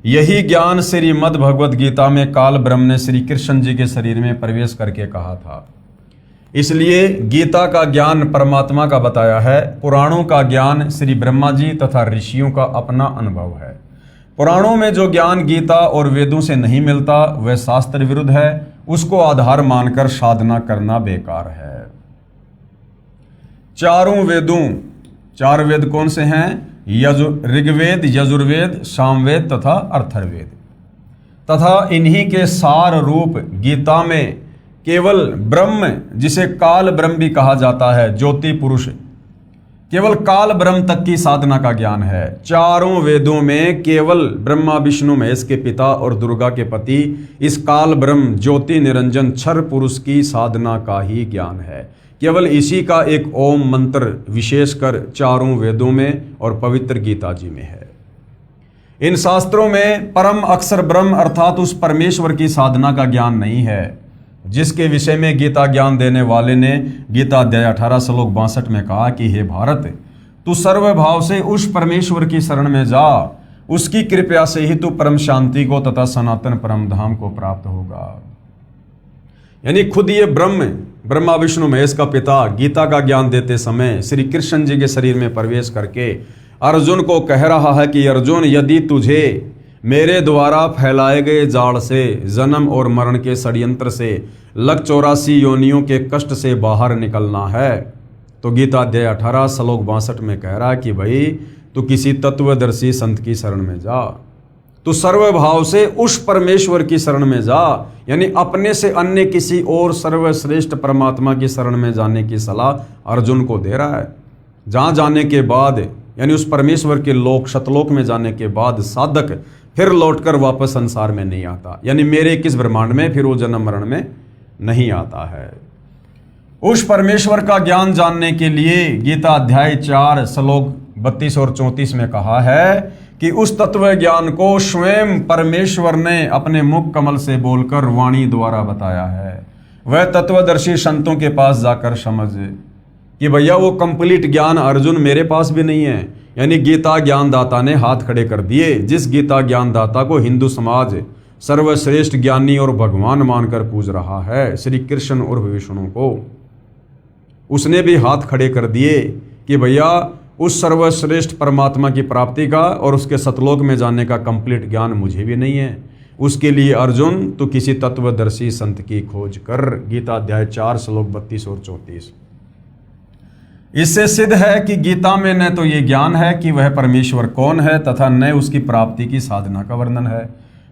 Speaker 1: यही ज्ञान श्रीमद् भगवद गीता में काल ब्रह्म ने श्री कृष्ण जी के शरीर में प्रवेश करके कहा था। इसलिए गीता का ज्ञान परमात्मा का बताया है, पुराणों का ज्ञान श्री ब्रह्मा जी तथा ऋषियों का अपना अनुभव है। पुराणों में जो ज्ञान गीता और वेदों से नहीं मिलता वह शास्त्र विरुद्ध है, उसको आधार मानकर साधना करना बेकार है। चारों वेदों, 4 वेद कौन से हैं? ऋग्वेद, यजुर्वेद, सामवेद तथा अथर्ववेद, तथा इन्हीं के सार रूप गीता में केवल ब्रह्म, जिसे काल ब्रह्म भी कहा जाता है, ज्योति पुरुष, केवल काल ब्रह्म तक की साधना का ज्ञान है। चारों वेदों में केवल ब्रह्मा विष्णु महेश के पिता और दुर्गा के पति इस काल ब्रह्म ज्योति निरंजन क्षर पुरुष की साधना का ही ज्ञान है। केवल इसी का एक ओम मंत्र विशेषकर चारों वेदों में और पवित्र गीता जी में है। इन शास्त्रों में परम अक्षर ब्रह्म अर्थात उस परमेश्वर की साधना का ज्ञान नहीं है, जिसके विषय में गीता ज्ञान देने वाले ने गीता अध्याय 18 श्लोक 62 में कहा कि हे भारत, तू सर्वभाव से उस परमेश्वर की शरण में जा, उसकी कृपा से ही तू परम शांति को तथा सनातन परम धाम को प्राप्त होगा। यानी खुद ये ब्रह्मा विष्णु महेश का पिता गीता का ज्ञान देते समय श्री कृष्ण जी के शरीर में प्रवेश करके अर्जुन को कह रहा है कि अर्जुन, यदि तुझे मेरे द्वारा फैलाए गए जाल से, जन्म और मरण के षड्यंत्र से, लग 84 योनियों के कष्ट से बाहर निकलना है, तो गीता अध्याय 18 श्लोक 62 में कह रहा है कि भाई तू किसी तत्वदर्शी संत की शरण में जा, तू सर्वभाव से उस परमेश्वर की शरण में जा। यानी अपने से अन्य किसी और सर्वश्रेष्ठ परमात्मा की शरण में जाने की सलाह अर्जुन को दे रहा है। जहाँ जाने के बाद यानी उस परमेश्वर के लोक शतलोक में जाने के बाद साधक फिर लौटकर वापस संसार में नहीं आता, यानी मेरे किस ब्रह्मांड में फिर वो जन्म मरण में नहीं आता है। उस परमेश्वर का ज्ञान जानने के लिए गीता अध्याय 4 श्लोक 32 और 34 में कहा है कि उस तत्व ज्ञान को स्वयं परमेश्वर ने अपने मुख कमल से बोलकर वाणी द्वारा बताया है। वह तत्वदर्शी संतों के पास जाकर समझ कि भैया वो कंप्लीट ज्ञान अर्जुन मेरे पास भी नहीं है। यानी गीता ज्ञानदाता ने हाथ खड़े कर दिए। जिस गीता ज्ञानदाता को हिंदू समाज सर्वश्रेष्ठ ज्ञानी और भगवान मानकर पूज रहा है, श्री कृष्ण और विष्णु को, उसने भी हाथ खड़े कर दिए कि भैया उस सर्वश्रेष्ठ परमात्मा की प्राप्ति का और उसके सतलोक में जाने का कंप्लीट ज्ञान मुझे भी नहीं है। उसके लिए अर्जुन तो किसी तत्वदर्शी संत की खोज कर। गीता अध्याय 4 श्लोक 32 और 34। इससे सिद्ध है कि गीता में न तो ये ज्ञान है कि वह परमेश्वर कौन है तथा न उसकी प्राप्ति की साधना का वर्णन है,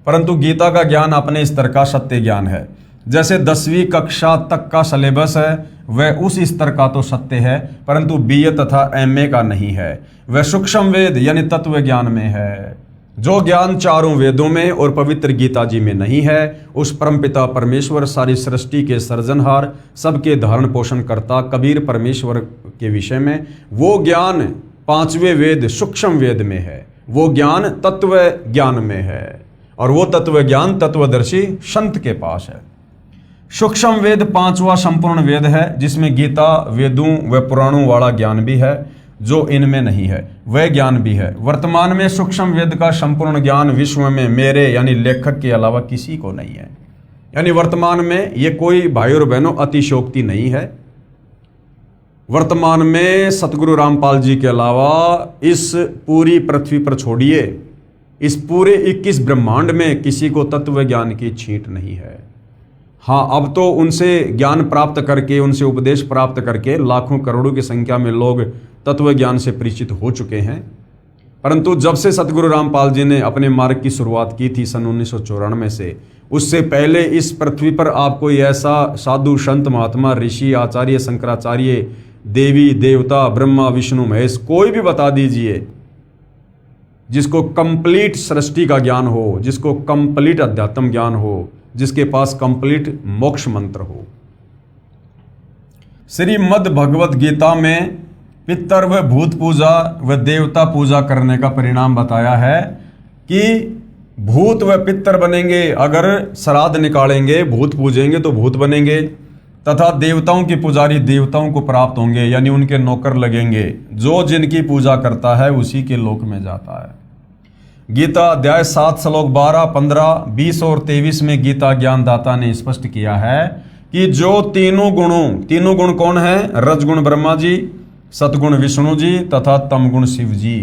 Speaker 1: परंतु गीता का ज्ञान अपने स्तर का सत्य ज्ञान है। जैसे 10वीं कक्षा तक का सिलेबस है वह उस स्तर का तो सत्य है, परंतु BA तथा MA का नहीं है। वह सूक्ष्म वेद यानी तत्व ज्ञान में है। जो ज्ञान चारों वेदों में और पवित्र गीता जी में नहीं है, उस परमपिता परमेश्वर सारी सृष्टि के सर्जनहार सबके धारण पोषण करता कबीर परमेश्वर के विषय में, वो ज्ञान 5वें वेद सूक्ष्म वेद में है। वो ज्ञान तत्व ज्ञान में है और वो तत्व ज्ञान तत्वदर्शी संत के पास है। सूक्ष्म वेद 5वां संपूर्ण वेद है, जिसमें गीता वेदों व पुराणों वाला ज्ञान भी है जो इनमें नहीं है, वह ज्ञान भी है। वर्तमान में सूक्ष्म वेद का संपूर्ण ज्ञान विश्व में मेरे यानी लेखक के अलावा किसी को नहीं है। यानी वर्तमान में ये कोई भाई और बहनों अतिशोक्ति नहीं है। वर्तमान में सतगुरु रामपाल जी के अलावा इस पूरी पृथ्वी पर छोड़िए, इस पूरे 21 ब्रह्मांड में किसी को तत्व ज्ञान की छींट नहीं है। हाँ, अब तो उनसे ज्ञान प्राप्त करके, उनसे उपदेश प्राप्त करके लाखों करोड़ों की संख्या में लोग तत्व ज्ञान से परिचित हो चुके हैं, परंतु जब से सतगुरु रामपाल जी ने अपने मार्ग की शुरुआत की थी सन 1994 से, उससे पहले इस पृथ्वी पर आप कोई ऐसा साधु संत महात्मा ऋषि आचार्य शंकराचार्य देवी देवता ब्रह्मा विष्णु महेश कोई भी बता दीजिए जिसको कंप्लीट सृष्टि का ज्ञान हो, जिसको कंप्लीट अध्यात्म ज्ञान हो, जिसके पास कंप्लीट मोक्ष मंत्र हो। श्रीमद् भगवत गीता में पितर व भूत पूजा व देवता पूजा करने का परिणाम बताया है कि भूत व पितर बनेंगे, अगर श्राद्ध निकालेंगे, भूत पूजेंगे तो भूत बनेंगे, तथा देवताओं के पुजारी देवताओं को प्राप्त होंगे, यानी उनके नौकर लगेंगे। जो जिनकी पूजा करता है उसी के लोक में जाता है। गीता अध्याय 7 श्लोक 12, 15, 20 और 23 में गीता ज्ञानदाता ने स्पष्ट किया है कि जो तीनों गुण कौन है? रजगुण ब्रह्मा जी, सतगुण विष्णु जी तथा तमगुण शिव जी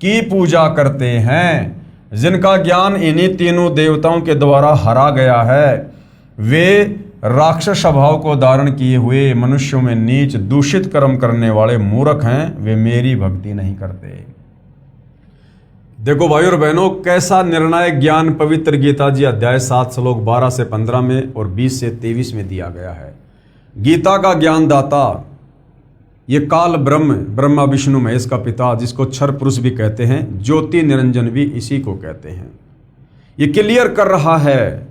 Speaker 1: की पूजा करते हैं, जिनका ज्ञान इन्हीं तीनों देवताओं के द्वारा हरा गया है, वे राक्षस स्वभाव को धारण किए हुए मनुष्यों में नीच दूषित कर्म करने वाले मूर्ख हैं, वे मेरी भक्ति नहीं करते। देखो भाई और बहनों, कैसा निर्णायक ज्ञान पवित्र गीता जी अध्याय 7 श्लोक 12 से 15 में और 20 से 23 में दिया गया है। गीता का ज्ञानदाता ये काल ब्रह्म, ब्रह्मा विष्णु महेश का पिता, जिसको क्षर पुरुष भी कहते हैं, ज्योति निरंजन भी इसी को कहते हैं। ये क्लियर कर रहा है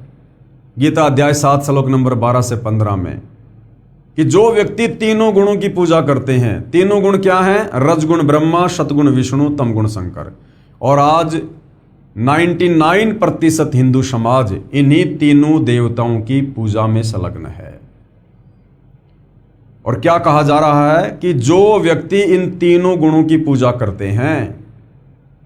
Speaker 1: गीता अध्याय 7 श्लोक नंबर 12 से 15 में कि जो व्यक्ति तीनों गुणों की पूजा करते हैं, तीनों गुण क्या हैं? रजगुण ब्रह्मा, सतगुण विष्णु, तमगुण शंकर। और आज 99% हिंदू समाज इन्हीं तीनों देवताओं की पूजा में संलग्न है। और क्या कहा जा रहा है कि जो व्यक्ति इन तीनों गुणों की पूजा करते हैं,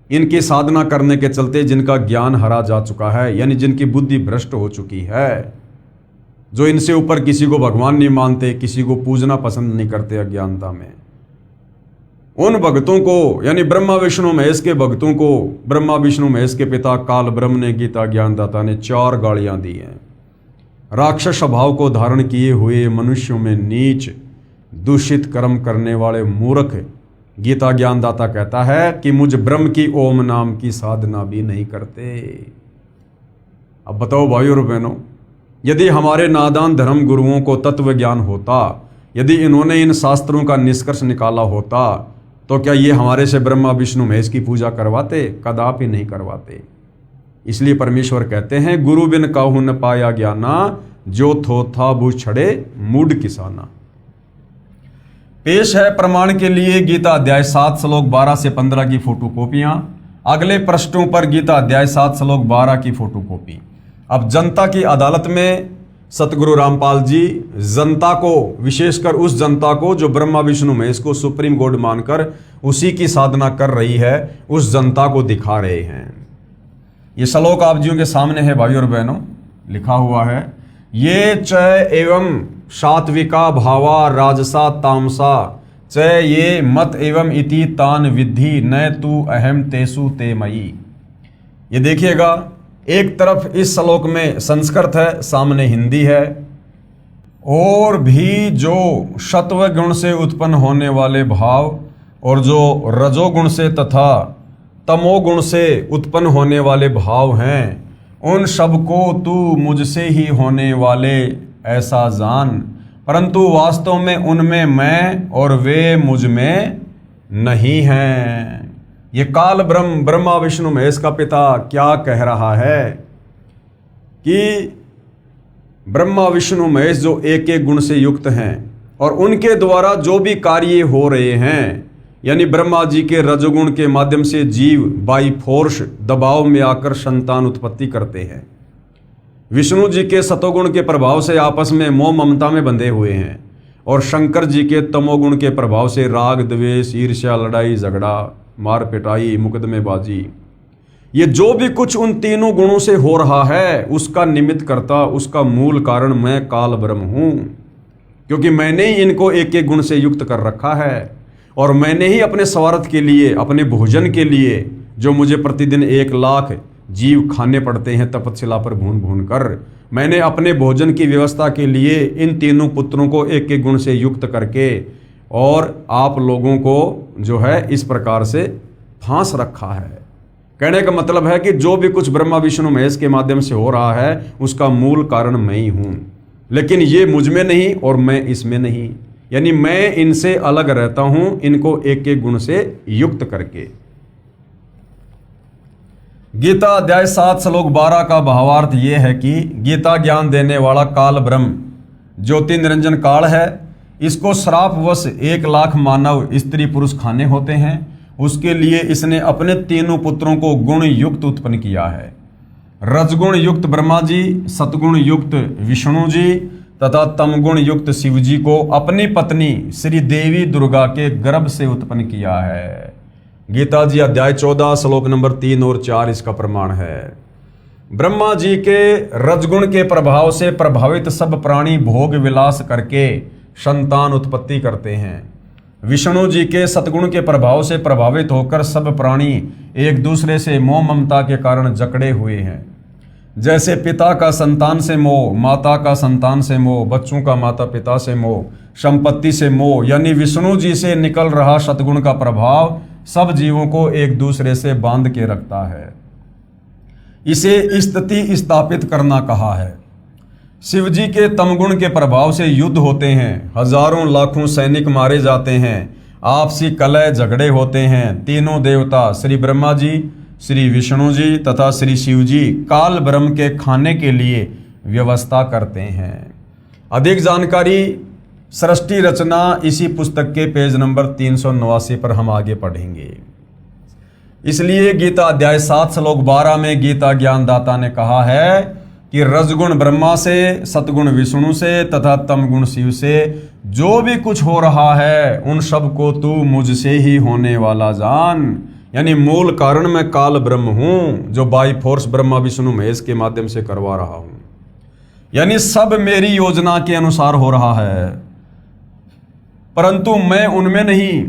Speaker 1: इनकी साधना करने के चलते जिनका ज्ञान हरा जा चुका है, यानी जिनकी बुद्धि भ्रष्ट हो चुकी है, जो इनसे ऊपर किसी को भगवान नहीं मानते, किसी को पूजना पसंद नहीं करते अज्ञानता में, उन भक्तों को, यानी ब्रह्मा विष्णु महेश के भक्तों को ब्रह्मा विष्णु महेश के पिता काल ब्रह्म ने, गीता ज्ञानदाता ने 4 गालियां दी हैं। राक्षस स्वभाव को धारण किए हुए मनुष्यों में नीच, दूषित कर्म करने वाले मूर्ख, गीता ज्ञानदाता कहता है कि मुझ ब्रह्म की ओम नाम की साधना भी नहीं करते। अब बताओ भाइयों और बहनों, यदि हमारे नादान धर्म गुरुओं को तत्व ज्ञान होता, यदि इन्होंने इन शास्त्रों का निष्कर्ष निकाला होता, तो क्या ये हमारे से ब्रह्मा विष्णु महेश की पूजा करवाते? कदापि नहीं करवाते। इसलिए परमेश्वर कहते हैं, गुरु बिन काहू न पाया ज्ञाना, जो थो था बू छड़े मूड किसाना। पेश है प्रमाण के लिए गीता अध्याय 7 श्लोक 12 से 15 की फोटोकॉपियां। अगले पृष्ठों पर गीता अध्याय 7 श्लोक 12 की फोटोकॉपी। अब जनता की अदालत में सतगुरु रामपाल जी जनता को, विशेषकर उस जनता को जो ब्रह्मा विष्णु महेश को सुप्रीम गॉड मानकर उसी की साधना कर रही है, उस जनता को दिखा रहे हैं। ये श्लोक आप जियों के सामने है भाइयों और बहनों, लिखा हुआ है, ये च एवं सात्विका भावा राजसा तामसा च ये मत एवं इति तान विद्धि न तू अहम तेसु ते मयि। ये देखिएगा, एक तरफ इस श्लोक में संस्कृत है, सामने हिंदी है। और भी जो सत्व गुण से उत्पन्न होने वाले भाव और जो रजोगुण से तथा तमोगुण से उत्पन्न होने वाले भाव हैं, उन सबको तू मुझसे ही होने वाले ऐसा जान, परंतु वास्तव में उनमें मैं और वे मुझ में नहीं हैं। ये काल ब्रह्म, ब्रह्मा विष्णु महेश का पिता क्या कह रहा है कि ब्रह्मा विष्णु महेश जो एक एक गुण से युक्त हैं और उनके द्वारा जो भी कार्य हो रहे हैं, यानी ब्रह्मा जी के रजोगुण के माध्यम से जीव बाई फोर्स दबाव में आकर संतान उत्पत्ति करते हैं। विष्णु जी के सतोगुण के प्रभाव से आपस में मोह ममता में बंधे हुए हैं और शंकर जी के तमोगुण के प्रभाव से राग द्वेष, ईर्ष्या, लड़ाई झगड़ा, मार पिटाई, मुकदमेबाजी, ये जो भी कुछ उन तीनों गुणों से हो रहा है, उसका निमित्त करता, उसका मूल कारण मैं काल ब्रह्म हूं, क्योंकि मैंने ही इनको एक एक गुण से युक्त कर रखा है और मैंने ही अपने स्वार्थ के लिए, अपने भोजन के लिए, जो मुझे प्रतिदिन 1 लाख जीव खाने पड़ते हैं तपस्या पर भून भून कर, मैंने अपने भोजन की व्यवस्था के लिए इन तीनों पुत्रों को एक एक गुण से युक्त करके और आप लोगों को जो है इस प्रकार से फांस रखा है। कहने का मतलब है कि जो भी कुछ ब्रह्मा विष्णु महेश के माध्यम से हो रहा है, उसका मूल कारण मैं ही हूं, लेकिन ये मुझ में नहीं और मैं इसमें नहीं, यानी मैं इनसे अलग रहता हूं, इनको एक एक गुण से युक्त करके। गीता अध्याय 7 श्लोक 12 का भावार्थ ये है कि गीता ज्ञान देने वाला काल ब्रह्म ज्योति निरंजन काल है। इसको श्रापवश 1 लाख मानव स्त्री पुरुष खाने होते हैं। उसके लिए इसने अपने तीनों पुत्रों को गुण युक्त उत्पन्न किया है। रजगुण युक्त ब्रह्मा जी, सतगुण युक्त विष्णु जी तथा तमगुण युक्त शिव जी को अपनी पत्नी श्री देवी दुर्गा के गर्भ से उत्पन्न किया है। गीता जी अध्याय 14 श्लोक नंबर 3 और 4 इसका प्रमाण है। ब्रह्मा जी के रजगुण के प्रभाव से प्रभावित सब प्राणी भोग विलास करके संतान उत्पत्ति करते हैं। विष्णु जी के सतगुण के प्रभाव से प्रभावित होकर सब प्राणी एक दूसरे से मोह ममता के कारण जकड़े हुए हैं। जैसे पिता का संतान से मोह, माता का संतान से मोह, बच्चों का माता पिता से मोह, संपत्ति से मोह, यानी विष्णु जी से निकल रहा सतगुण का प्रभाव सब जीवों को एक दूसरे से बांध के रखता है। इसे स्थिति स्थापित करना कहा है। शिव जी के तमगुण के प्रभाव से युद्ध होते हैं, हजारों लाखों सैनिक मारे जाते हैं, आपसी कलह झगड़े होते हैं। तीनों देवता श्री ब्रह्मा जी, श्री विष्णु जी तथा श्री शिव जी काल ब्रह्म के खाने के लिए व्यवस्था करते हैं। अधिक जानकारी सृष्टि रचना इसी पुस्तक के पेज नंबर 389 पर हम आगे पढ़ेंगे। इसलिए गीता अध्याय 7 श्लोक 12 में गीता ज्ञानदाता ने कहा है कि रजगुण ब्रह्मा से, सतगुण विष्णु से तथा तमगुण शिव से जो भी कुछ हो रहा है उन सब को तू मुझसे ही होने वाला जान। यानी मूल कारण मैं काल ब्रह्म हूं जो बाई फोर्स ब्रह्मा विष्णु महेश के माध्यम से करवा रहा हूं। यानी सब मेरी योजना के अनुसार हो रहा है, परंतु मैं उनमें नहीं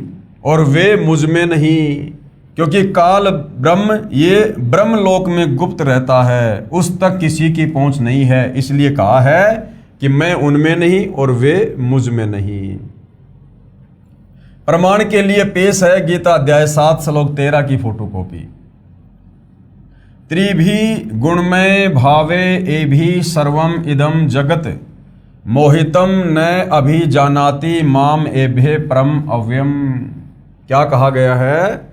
Speaker 1: और वे मुझ में नहीं, क्योंकि काल ब्रह्म ये ब्रह्म लोक में गुप्त रहता है, उस तक किसी की पहुंच नहीं है। इसलिए कहा है कि मैं उनमें नहीं और वे मुझ में नहीं। प्रमाण के लिए पेश है गीता अध्याय 7 श्लोक 13 की फोटोकॉपी। त्रिभी गुणमय भावे एभि सर्वम इदम जगत मोहितम न अभिजानाति माम एभे परम अव्यम। क्या कहा गया है?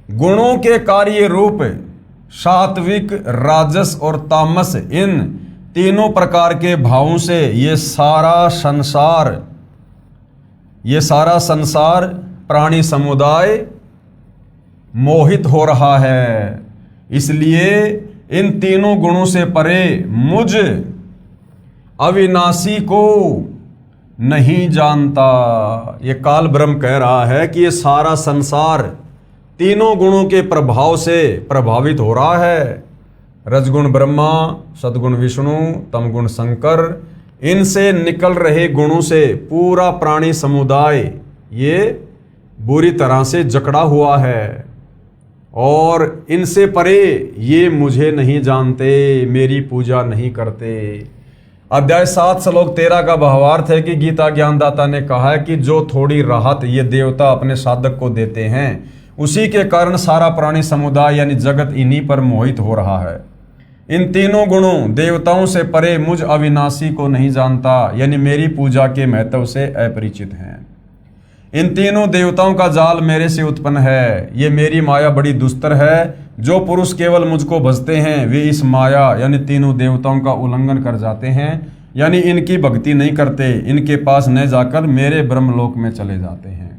Speaker 1: गुणों के कार्य रूप सात्विक, राजस और तामस, इन तीनों प्रकार के भावों से ये सारा संसार प्राणी समुदाय मोहित हो रहा है। इसलिए इन तीनों गुणों से परे मुझ अविनाशी को नहीं जानता। ये काल ब्रह्म कह रहा है कि ये सारा संसार तीनों गुणों के प्रभाव से प्रभावित हो रहा है। रजगुण ब्रह्मा, सदगुण विष्णु, तमगुण शंकर, इनसे निकल रहे गुणों से पूरा प्राणी समुदाय ये बुरी तरह से जकड़ा हुआ है और इनसे परे ये मुझे नहीं जानते, मेरी पूजा नहीं करते। अध्याय 7 श्लोक 13 का भावार्थ है कि गीता ज्ञानदाता ने कहा है कि जो थोड़ी राहत ये देवता अपने साधक को देते हैं उसी के कारण सारा प्राणी समुदाय यानी जगत इन्हीं पर मोहित हो रहा है। इन तीनों गुणों देवताओं से परे मुझ अविनाशी को नहीं जानता, यानी मेरी पूजा के महत्व से अपरिचित हैं। इन तीनों देवताओं का जाल मेरे से उत्पन्न है। ये मेरी माया बड़ी दुस्तर है। जो पुरुष केवल मुझको भजते हैं वे इस माया यानी तीनों देवताओं का उल्लंघन कर जाते हैं, यानी इनकी भक्ति नहीं करते, इनके पास न जाकर मेरे ब्रह्मलोक में चले जाते हैं।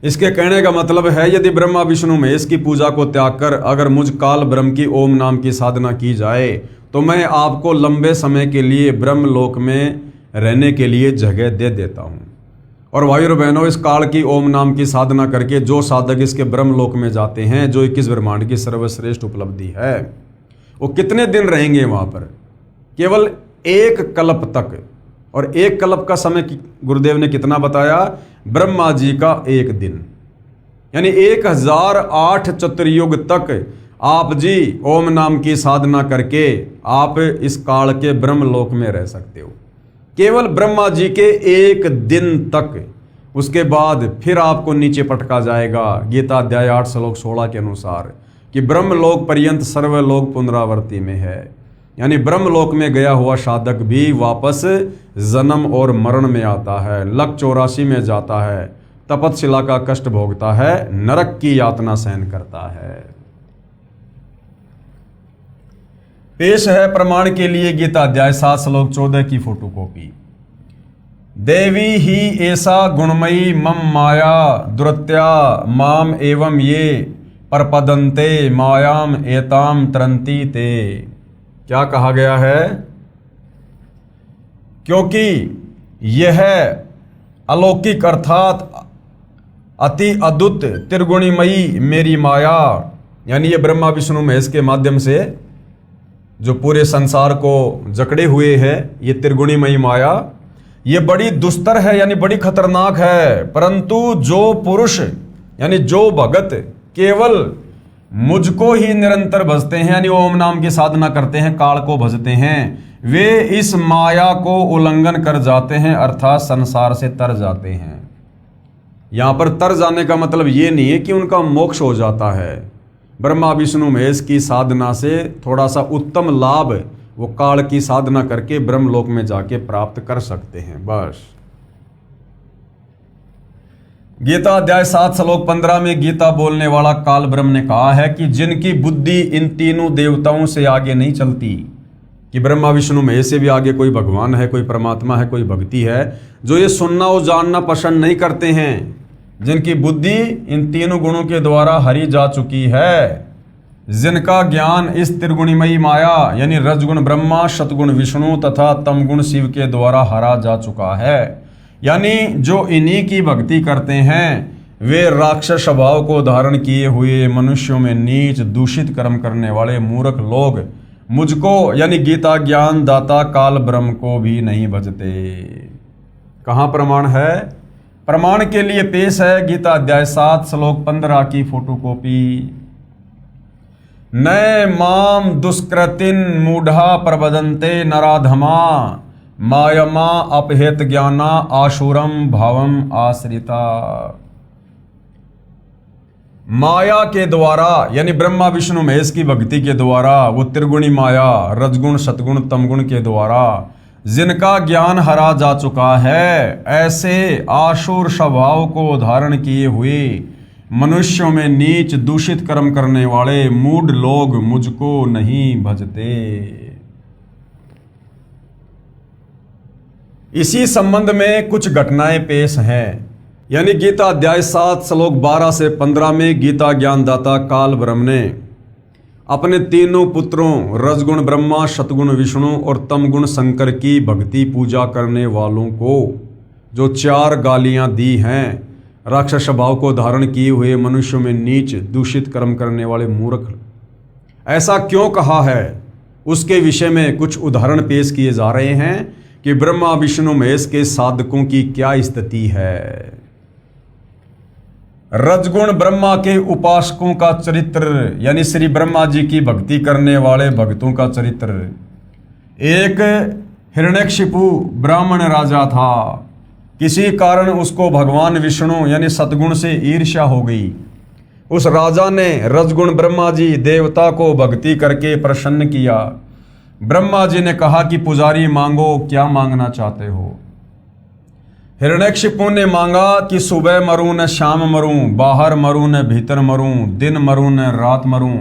Speaker 1: इसके कहने का मतलब है यदि ब्रह्मा विष्णु महेश की पूजा को त्याग कर अगर मुझ काल ब्रह्म की ओम नाम की साधना की जाए तो मैं आपको लंबे समय के लिए ब्रह्मलोक में रहने के लिए जगह दे देता हूँ। और भाइयों और बहनों, इस काल की ओम नाम की साधना करके जो साधक इसके ब्रह्मलोक में जाते हैं, जो 21 ब्रह्मांड की सर्वश्रेष्ठ उपलब्धि है, वो कितने दिन रहेंगे वहाँ पर? केवल 1 कल्प तक। और 1 कल्प का समय गुरुदेव ने कितना बताया? ब्रह्मा जी का 1 दिन, यानी 1008 चतुर्युग तक आप जी ओम नाम की साधना करके आप इस काल के ब्रह्मलोक में रह सकते हो, केवल ब्रह्मा जी के 1 दिन तक। उसके बाद फिर आपको नीचे पटका जाएगा गीता अध्याय 8 श्लोक 16 के अनुसार कि ब्रह्मलोक पर्यंत सर्वलोक पुनरावर्ती में है, यानी ब्रह्मलोक में गया हुआ साधक भी वापस जन्म और मरण में आता है, लक 84 में जाता है, तपतशिला का कष्ट भोगता है, नरक की यातना सहन करता है। पेश है प्रमाण के लिए गीता अध्याय 7 श्लोक 14 की फोटोकॉपी। देवी ही ऐसा गुणमयी मम माया दुरत्या माम एवं ये परपदन्ते मायाम एताम तरंती ते। क्या कहा गया है? क्योंकि यह अलौकिक अर्थात अति अद्भुत त्रिगुणीमयी मेरी माया, यानी ये ब्रह्मा विष्णु महेश के माध्यम से जो पूरे संसार को जकड़े हुए है, ये त्रिगुणीमयी माया ये बड़ी दुस्तर है, यानी बड़ी खतरनाक है। परंतु जो पुरुष यानी जो भगत केवल मुझको ही निरंतर भजते हैं, यानी ओम नाम की साधना करते हैं, काल को भजते हैं, वे इस माया को उल्लंघन कर जाते हैं, अर्थात संसार से तर जाते हैं। यहां पर तर जाने का मतलब ये नहीं है कि उनका मोक्ष हो जाता है। ब्रह्मा विष्णु महेश की साधना से थोड़ा सा उत्तम लाभ वो काल की साधना करके ब्रह्मलोक में जाके प्राप्त कर सकते हैं। बस गीता अध्याय 7 श्लोक 15 में गीता बोलने वाला काल ब्रह्म ने कहा है कि जिनकी बुद्धि इन तीनों देवताओं से आगे नहीं चलती, कि ब्रह्मा विष्णु महेश से भी आगे कोई भगवान है, कोई परमात्मा है, कोई भक्ति है, जो ये सुनना और जानना पसंद नहीं करते हैं, जिनकी बुद्धि इन तीनों गुणों के द्वारा हरी जा चुकी है, जिनका ज्ञान इस त्रिगुणमयी माया यानी रजगुण ब्रह्मा, सतगुण विष्णु तथा तमगुण शिव के द्वारा हरा जा चुका है, यानी जो इन्हीं की भक्ति करते हैं वे राक्षस स्वभाव को धारण किए हुए मनुष्यों में नीच दूषित कर्म करने वाले मूर्ख लोग मुझको यानी गीता ज्ञान दाता काल ब्रह्म को भी नहीं भजते। कहाँ प्रमाण है? प्रमाण के लिए पेश है गीता अध्याय 7 श्लोक 15 की फोटोकॉपी। नए माम दुष्कृतिन मूढ़ा प्रबदन्ते नराधमा मायमा अपहेत ज्ञाना आशुरम भावम आश्रिता। माया के द्वारा यानी ब्रह्मा विष्णु महेश की भक्ति के द्वारा, वो त्रिगुणी माया रजगुण सतगुण तमगुण के द्वारा जिनका ज्ञान हरा जा चुका है, ऐसे आशुर स्वभाव को धारण किए हुए मनुष्यों में नीच दूषित कर्म करने वाले मूढ़ लोग मुझको नहीं भजते। इसी संबंध में कुछ घटनाएं पेश हैं। यानी गीता अध्याय 7 श्लोक 12 से 15 में गीता ज्ञानदाता काल ब्रह्म ने अपने तीनों पुत्रों रजगुण ब्रह्मा, सतगुण विष्णु और तमगुण शंकर की भक्ति पूजा करने वालों को जो 4 गालियां दी हैं, राक्षस स्वभाव को धारण किए हुए मनुष्यों में नीच दूषित कर्म करने वाले मूर्ख, ऐसा क्यों कहा है उसके विषय में कुछ उदाहरण पेश किए जा रहे हैं कि ब्रह्मा विष्णु महेश के साधकों की क्या स्थिति है। रजगुण ब्रह्मा के उपासकों का चरित्र यानी श्री ब्रह्मा जी की भक्ति करने वाले भक्तों का चरित्र। एक हिरण्यकशिपु ब्राह्मण राजा था। किसी कारण उसको भगवान विष्णु यानी सतगुण से ईर्ष्या हो गई। उस राजा ने रजगुण ब्रह्मा जी देवता को भक्ति करके प्रसन्न किया। ब्रह्मा जी ने कहा कि पुजारी मांगो, क्या मांगना चाहते हो? हिरण्यकशिपु ने मांगा कि सुबह मरूं न शाम मरूं, बाहर मरूं न भीतर मरूं, दिन मरूं न रात मरूं,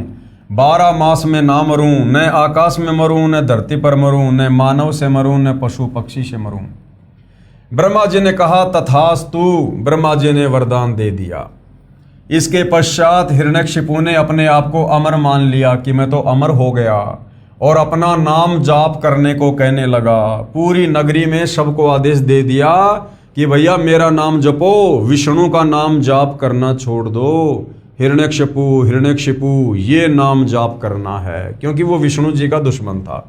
Speaker 1: 12 मास में ना मरूं, न आकाश में मरूं न धरती पर मरूं, न मानव से मरूं न पशु पक्षी से मरूं। ब्रह्मा जी ने कहा तथास्तु। ब्रह्मा जी ने वरदान दे दिया। इसके पश्चात हिरण्यकशिपु ने अपने आप को अमर मान लिया कि मैं तो अमर हो गया, और अपना नाम जाप करने को कहने लगा। पूरी नगरी में सबको आदेश दे दिया कि भैया मेरा नाम जपो, विष्णु का नाम जाप करना छोड़ दो। हिरण्यकशिपु हिरण्यकशिपु ये नाम जाप करना है, क्योंकि वो विष्णु जी का दुश्मन था।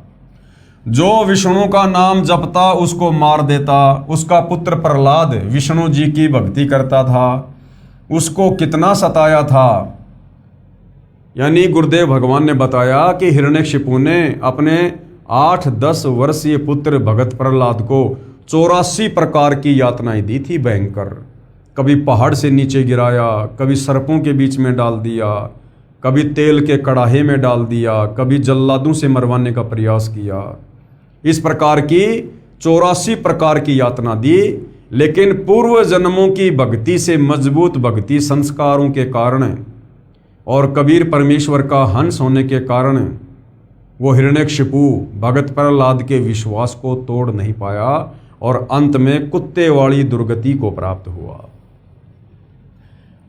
Speaker 1: जो विष्णु का नाम जपता उसको मार देता। उसका पुत्र प्रहलाद विष्णु जी की भक्ति करता था, उसको कितना सताया था। यानी गुरुदेव भगवान ने बताया कि हिरण्यकशिपु ने अपने 8-10 वर्षीय पुत्र भगत प्रहलाद को 84 प्रकार की यातनाएं दी थी भयंकर। कभी पहाड़ से नीचे गिराया, कभी सर्पों के बीच में डाल दिया, कभी तेल के कड़ाहे में डाल दिया, कभी जल्लादों से मरवाने का प्रयास किया। इस प्रकार की 84 प्रकार की यातना दी। लेकिन पूर्व जन्मों की भक्ति से मजबूत भक्ति संस्कारों के कारण और कबीर परमेश्वर का हंस होने के कारण वो हिरण्यकशिपु भगत प्रहलाद के विश्वास को तोड़ नहीं पाया और अंत में कुत्ते वाली दुर्गति को प्राप्त हुआ।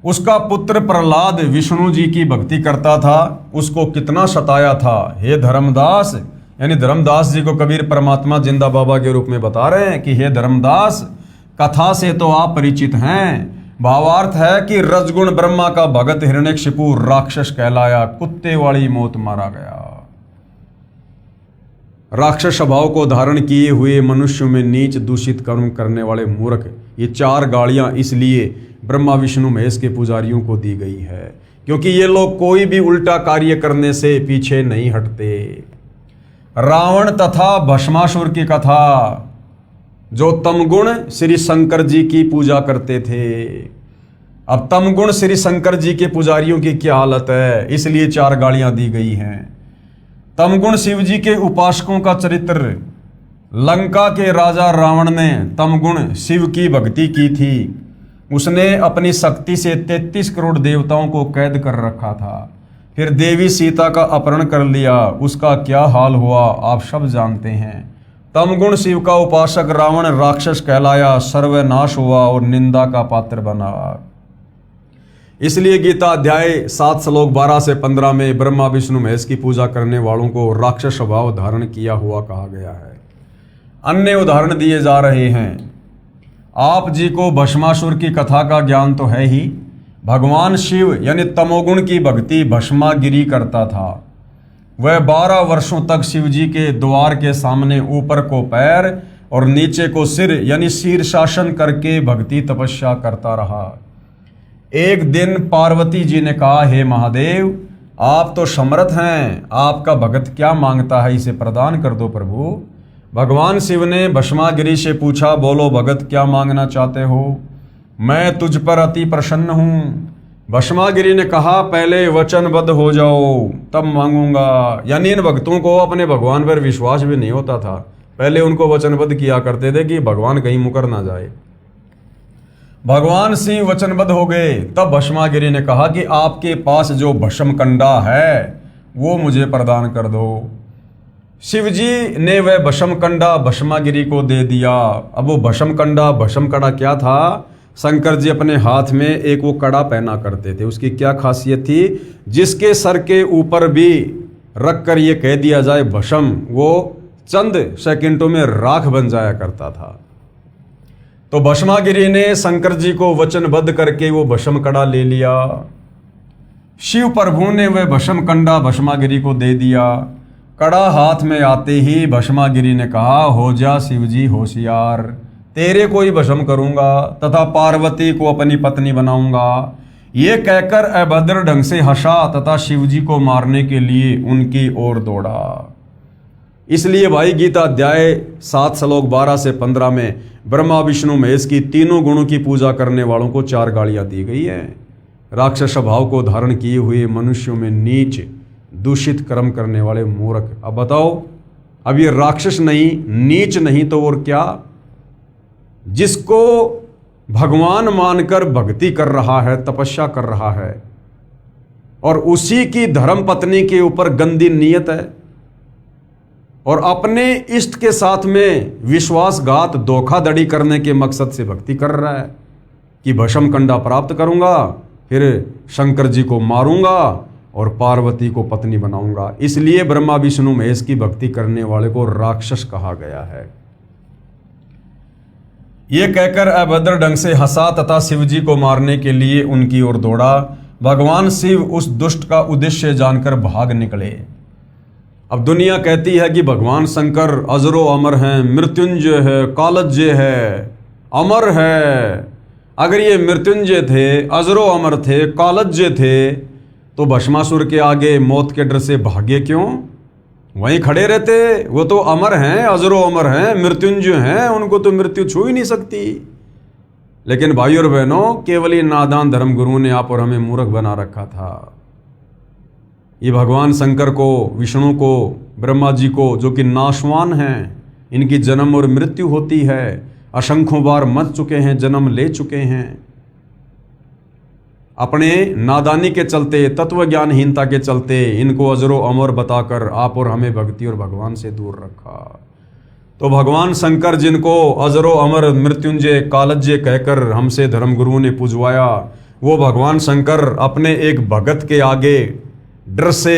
Speaker 1: उसका पुत्र प्रहलाद विष्णु जी की भक्ति करता था, उसको कितना सताया था। हे धर्मदास, यानी धर्मदास जी को कबीर परमात्मा जिंदा बाबा के रूप में बता रहे हैं कि हे धर्मदास, कथा से तो आप परिचित हैं। भावार्थ है कि रजगुण ब्रह्मा का भगत हिरण्यकशिपु राक्षस कहलाया, कुत्ते वाली मौत मारा गया। राक्षस स्वभाव को धारण किए हुए मनुष्यों में नीच दूषित कर्म करने वाले मूर्ख, ये 4 गालियां इसलिए ब्रह्मा विष्णु महेश के पुजारियों को दी गई है क्योंकि ये लोग कोई भी उल्टा कार्य करने से पीछे नहीं हटते। रावण तथा भस्मासुर की कथा, जो तमगुण श्री शंकर जी की पूजा करते थे। अब तमगुण श्री शंकर जी के पुजारियों की क्या हालत है, इसलिए 4 गालियां दी गई हैं। तमगुण शिव जी के उपासकों का चरित्र। लंका के राजा रावण ने तमगुण शिव की भक्ति की थी। उसने अपनी शक्ति से 33 करोड़ देवताओं को कैद कर रखा था। फिर देवी सीता का अपहरण कर लिया। उसका क्या हाल हुआ आप सब जानते हैं। तमगुण शिव का उपासक रावण राक्षस कहलाया, सर्वनाश हुआ और निंदा का पात्र बना। इसलिए गीता अध्याय 7 श्लोक 12 से 15 में ब्रह्मा विष्णु महेश की पूजा करने वालों को राक्षस स्वभाव धारण किया हुआ कहा गया है। अन्य उदाहरण दिए जा रहे हैं। आप जी को भस्मासुर की कथा का ज्ञान तो है ही। भगवान शिव यानी तमोगुण की भक्ति भस्मागिरी करता था। वह 12 वर्षों तक शिव जी के द्वार के सामने ऊपर को पैर और नीचे को सिर यानी शीर्षासन करके भक्ति तपस्या करता रहा। एक दिन पार्वती जी ने कहा, हे महादेव, आप तो समर्थ हैं, आपका भगत क्या मांगता है, इसे प्रदान कर दो प्रभु। भगवान शिव ने भस्मागिरी से पूछा, बोलो भगत क्या मांगना चाहते हो, मैं तुझ पर अति प्रसन्न हूँ। भस्मागिरी ने कहा, पहले वचनबद्ध हो जाओ तब मांगूंगा। यानी इन भक्तों को अपने भगवान पर विश्वास भी नहीं होता था। पहले उनको वचनबद्ध किया करते थे कि भगवान कहीं मुकर ना जाए। भगवान शिव वचनबद्ध हो गए। तब भस्मागिरी ने कहा कि आपके पास जो भस्म कंडा है वो मुझे प्रदान कर दो। शिव जी ने वह भस्म कंडा भस्मागिरी को दे दिया। अब वो भस्म कंडा भस्म कड़ा क्या था? शंकर जी अपने हाथ में एक वो कड़ा पहना करते थे। उसकी क्या खासियत थी? जिसके सर के ऊपर भी रख कर ये कह दिया जाए भस्म, वो चंद सेकंडों में राख बन जाया करता था। तो भस्मागिरी ने शंकर जी को वचनबद्ध करके वो भस्म कड़ा ले लिया। शिव प्रभु ने वह भस्म कंडा भस्मागिरी को दे दिया। कड़ा हाथ में आते ही भस्मागिरी ने कहा, हो जा शिव जी होशियार, तेरे को ही भस्म करूंगा तथा पार्वती को अपनी पत्नी बनाऊंगा। ये कहकर अभद्र ढंग से हंसा तथा शिव जी को मारने के लिए उनकी ओर दौड़ा। इसलिए भाई गीता अध्याय 7 श्लोक 12 से 15 में ब्रह्मा विष्णु महेश की तीनों गुणों की पूजा करने वालों को 4 गालियां दी गई है। राक्षस स्वभाव को धारण किए हुए मनुष्यों में नीच दूषित कर्म करने वाले मूर्ख। अब बताओ, अब ये राक्षस नहीं, नीच नहीं तो और क्या? जिसको भगवान मानकर भक्ति कर रहा है, तपस्या कर रहा है, और उसी की धर्म पत्नी के ऊपर गंदी नीयत है और अपने इष्ट के साथ में विश्वासघात धोखाधड़ी करने के मकसद से भक्ति कर रहा है कि भस्म कंडा प्राप्त करूंगा, फिर शंकर जी को मारूंगा और पार्वती को पत्नी बनाऊंगा। इसलिए ब्रह्मा विष्णु महेश की भक्ति करने वाले को राक्षस कहा गया है। ये कहकर अभद्र ढंग से हंसा तथा शिव जी को मारने के लिए उनकी ओर दौड़ा। भगवान शिव उस दुष्ट का उद्देश्य जानकर भाग निकले। अब दुनिया कहती है कि भगवान शंकर अजरो अमर हैं, मृत्युंजय है, कालज्य है, अमर है। अगर ये मृत्युंजय थे, अजरो अमर थे, कालज्य थे, तो भस्मासुर के आगे मौत के डर से भागे क्यों? वहीं खड़े रहते। वो तो अमर हैं, अजरो अमर हैं, मृत्युंजय हैं, उनको तो मृत्यु छू ही नहीं सकती। लेकिन भाई और बहनों, केवल ये नादान धर्मगुरुओं ने आप और हमें मूर्ख बना रखा था। ये भगवान शंकर को, विष्णु को, ब्रह्मा जी को, जो कि नाशवान हैं, इनकी जन्म और मृत्यु होती है, असंख्यों बार मर चुके हैं, जन्म ले चुके हैं, अपने नादानी के चलते, तत्व ज्ञानहीनता के चलते इनको अजरो अमर बताकर आप और हमें भक्ति और भगवान से दूर रखा। तो भगवान शंकर जिनको अजरो अमर, मृत्युंजय, कालज्य कहकर हमसे धर्मगुरुओं ने पुजवाया, वो भगवान शंकर अपने एक भगत के आगे डर से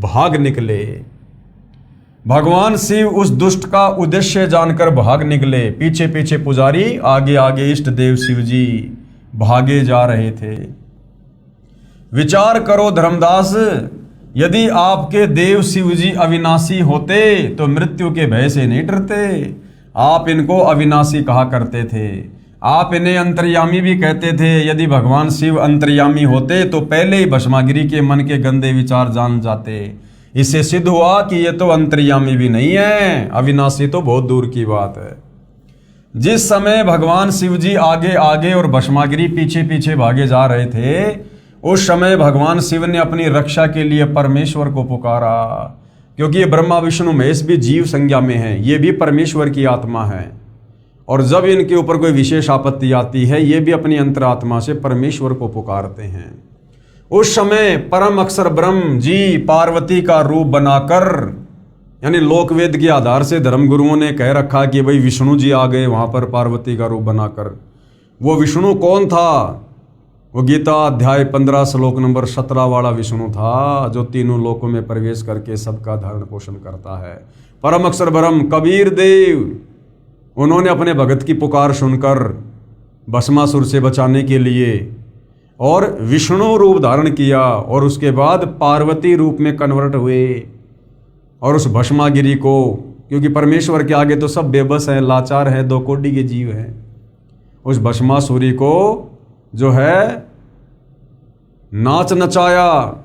Speaker 1: भाग निकले। भगवान शिव उस दुष्ट का उद्देश्य जानकर भाग निकले। पीछे पीछे पुजारी, आगे आगे इष्ट देव शिव जी भागे जा रहे थे। विचार करो धर्मदास, यदि आपके देव शिव जी अविनाशी होते तो मृत्यु के भय से नहीं डरते। आप इनको अविनाशी कहा करते थे। आप इन्हें अंतर्यामी भी कहते थे। यदि भगवान शिव अंतर्यामी होते तो पहले ही भस्मागिरी के मन के गंदे विचार जान जाते। इससे सिद्ध हुआ कि ये तो अंतर्यामी भी नहीं है, अविनाशी तो बहुत दूर की बात है। जिस समय भगवान शिव जी आगे आगे और भस्मागिरी पीछे पीछे भागे जा रहे थे, उस समय भगवान शिव ने अपनी रक्षा के लिए परमेश्वर को पुकारा, क्योंकि ये ब्रह्मा विष्णु महेश भी जीव संज्ञा में हैं, ये भी परमेश्वर की आत्मा है। और जब इनके ऊपर कोई विशेष आपत्ति आती है, ये भी अपनी अंतरात्मा से परमेश्वर को पुकारते हैं। उस समय परम अक्षर ब्रह्म जी पार्वती का रूप बनाकर, यानी लोकवेद के आधार से धर्मगुरुओं ने कह रखा कि भाई विष्णु जी आ गए वहां पर पार्वती का रूप बनाकर। वो विष्णु कौन था? वो गीता अध्याय 15 श्लोक नंबर 17 वाला विष्णु था, जो तीनों लोकों में प्रवेश करके सबका धारण पोषण करता है। परम अक्षर ब्रह्म कबीर देव, उन्होंने अपने भगत की पुकार सुनकर भस्मासुर से बचाने के लिए और विष्णु रूप धारण किया और उसके बाद पार्वती रूप में कन्वर्ट हुए। और उस भस्मागिरी को, क्योंकि परमेश्वर के आगे तो सब बेबस है, लाचार है, दो कोटि के जीव हैं, उस भस्मासुरी को जो है नाच नचाया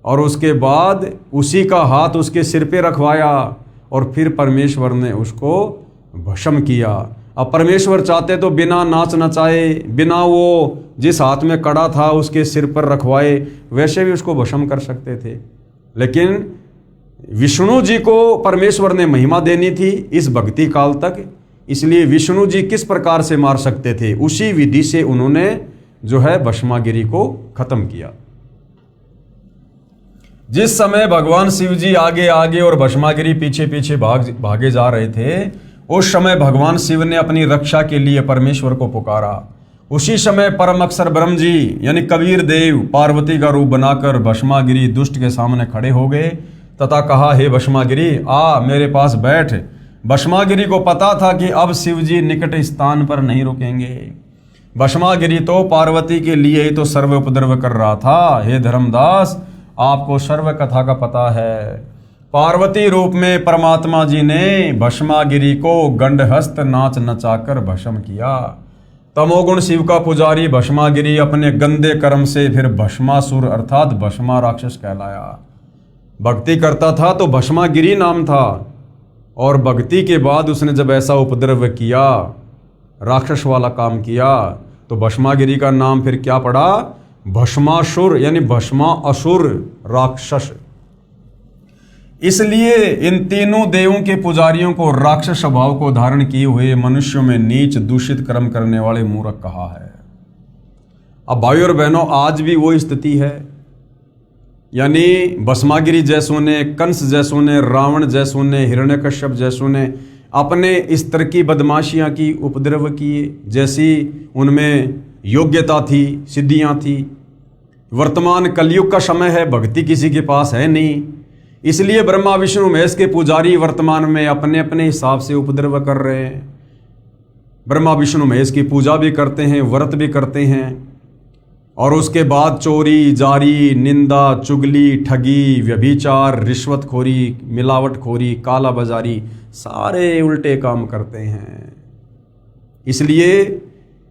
Speaker 1: और उसके बाद उसी का हाथ उसके सिर पे रखवाया और फिर परमेश्वर ने उसको भस्म किया। अब परमेश्वर चाहते तो बिना नाच नचाए, बिना वो जिस हाथ में कड़ा था उसके सिर पर रखवाए, वैसे भी उसको भस्म कर सकते थे। लेकिन विष्णु जी को परमेश्वर ने महिमा देनी थी इस भक्ति काल तक, इसलिए विष्णु जी किस प्रकार से मार सकते थे, उसी विधि से उन्होंने जो है भस्मागिरी को खत्म किया। जिस समय भगवान शिव जी आगे आगे और भस्मागिरी पीछे पीछे भागे जा रहे थे, उस समय भगवान शिव ने अपनी रक्षा के लिए परमेश्वर को पुकारा। उसी समय परम अक्षर ब्रह्म जी यानी कबीर देव पार्वती का रूप बनाकर भस्मागिरी दुष्ट के सामने खड़े हो गए तथा कहा, हे भस्मागिरी आ मेरे पास बैठ। भस्मागिरी को पता था कि अब शिव जी निकट स्थान पर नहीं रुकेंगे। भस्मागिरी तो पार्वती के लिए ही तो सर्व उपद्रव कर रहा था। हे धर्मदास, आपको सर्व कथा का पता है। पार्वती रूप में परमात्मा जी ने भस्मागिरी को गंडहस्त नाच नचाकर भस्म किया। तमोगुण शिव का पुजारी भस्मागिरी अपने गंदे कर्म से फिर भस्मासुर अर्थात भस्मा राक्षस कहलाया। भक्ति करता था तो भस्मागिरी नाम था, और भक्ति के बाद उसने जब ऐसा उपद्रव किया, राक्षस वाला काम किया, तो भस्मागिरी का नाम फिर क्या पड़ा? भस्मासुर यानी भस्मा असुर राक्षस। इसलिए इन तीनों देवों के पुजारियों को राक्षस स्वभाव को धारण किए हुए मनुष्यों में नीच दूषित कर्म करने वाले मूर्ख कहा है। अब भाइयों और बहनों, आज भी वो स्थिति है, यानी भस्मागिरी जैसों ने, कंस जैसों ने, रावण जैसों ने, हिरण्यकश्यप जैसों ने अपने इस तरह की बदमाशियां की, उपद्रव किए, जैसी उनमें योग्यता थी, सिद्धियां थी। वर्तमान कलयुग का समय है, भक्ति किसी के पास है नहीं, इसलिए ब्रह्मा विष्णु महेश के पुजारी वर्तमान में अपने अपने हिसाब से उपद्रव कर रहे हैं। ब्रह्मा विष्णु महेश की पूजा भी करते हैं, व्रत भी करते हैं, और उसके बाद चोरी, जारी, निंदा, चुगली, ठगी, व्यभिचार, रिश्वतखोरी, मिलावटखोरी, काला बाजारी, सारे उल्टे काम करते हैं। इसलिए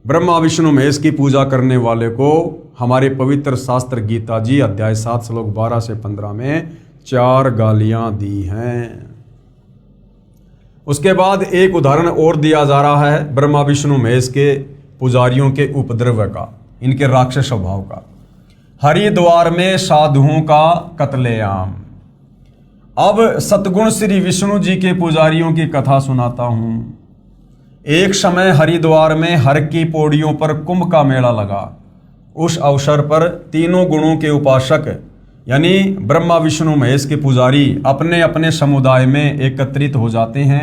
Speaker 1: ब्रह्मा विष्णु महेश की पूजा करने वाले को हमारे पवित्र शास्त्र गीता जी अध्याय 7 श्लोक 12 से 15 में 4 गालियां दी हैं। उसके बाद एक उदाहरण और दिया जा रहा है ब्रह्मा विष्णु महेश के पुजारियों के उपद्रव का, इनके राक्षस स्वभाव का। हरिद्वार में साधुओं का कत्लेआम। अब सतगुण श्री विष्णु जी के पुजारियों की कथा सुनाता हूं। एक समय हरिद्वार में हर की पौड़ियों पर कुंभ का मेला लगा। उस अवसर पर तीनों गुणों के उपासक यानी ब्रह्मा विष्णु महेश के पुजारी अपने अपने समुदाय में एकत्रित हो जाते हैं।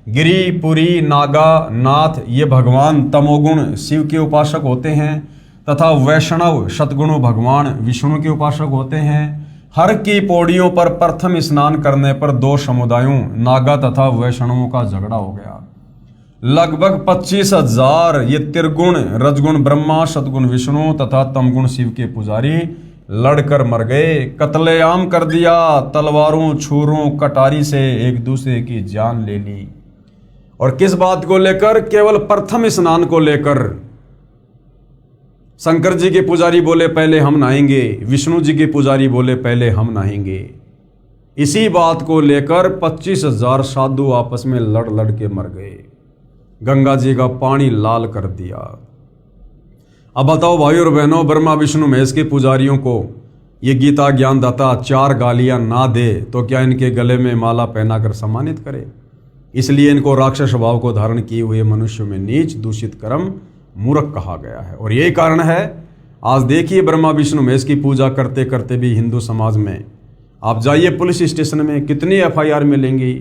Speaker 1: गिरि, पुरी, नागा, नाथ ये भगवान तमोगुण शिव के उपासक होते हैं तथा वैष्णव सतगुणों भगवान विष्णु के उपासक होते हैं। हर की पौड़ियों पर प्रथम स्नान करने पर 2 समुदायों नागा तथा वैष्णवों का झगड़ा हो गया। लगभग 25,000 ये त्रिगुण रजगुण ब्रह्मा, सतगुण विष्णु तथा तमगुण शिव के पुजारी लड़कर मर गए, कत्लेआम कर दिया। तलवारों, छुरों, कटारी से एक दूसरे की जान ले ली। और किस बात को लेकर? केवल प्रथम स्नान को लेकर। शंकर जी के पुजारी बोले पहले हम नहाएंगे, विष्णु जी के पुजारी बोले पहले हम नहाएंगे। इसी बात को लेकर 25,000 साधु आपस में लड़ लड़ के मर गए। गंगा जी का पानी लाल कर दिया। अब बताओ भाइयों और बहनों, ब्रह्मा विष्णु महेश के पुजारियों को ये गीता ज्ञानदाता 4 गालियां ना दे तो क्या इनके गले में माला पहनाकर सम्मानित करे। इसलिए इनको राक्षस स्वभाव को धारण किए हुए मनुष्यों में नीच, दूषित, कर्म, मूर्ख कहा गया है। और यही कारण है, आज देखिए ब्रह्मा विष्णु महेश की पूजा करते करते भी हिंदू समाज में आप जाइए पुलिस स्टेशन में कितनी FIR मिलेंगी,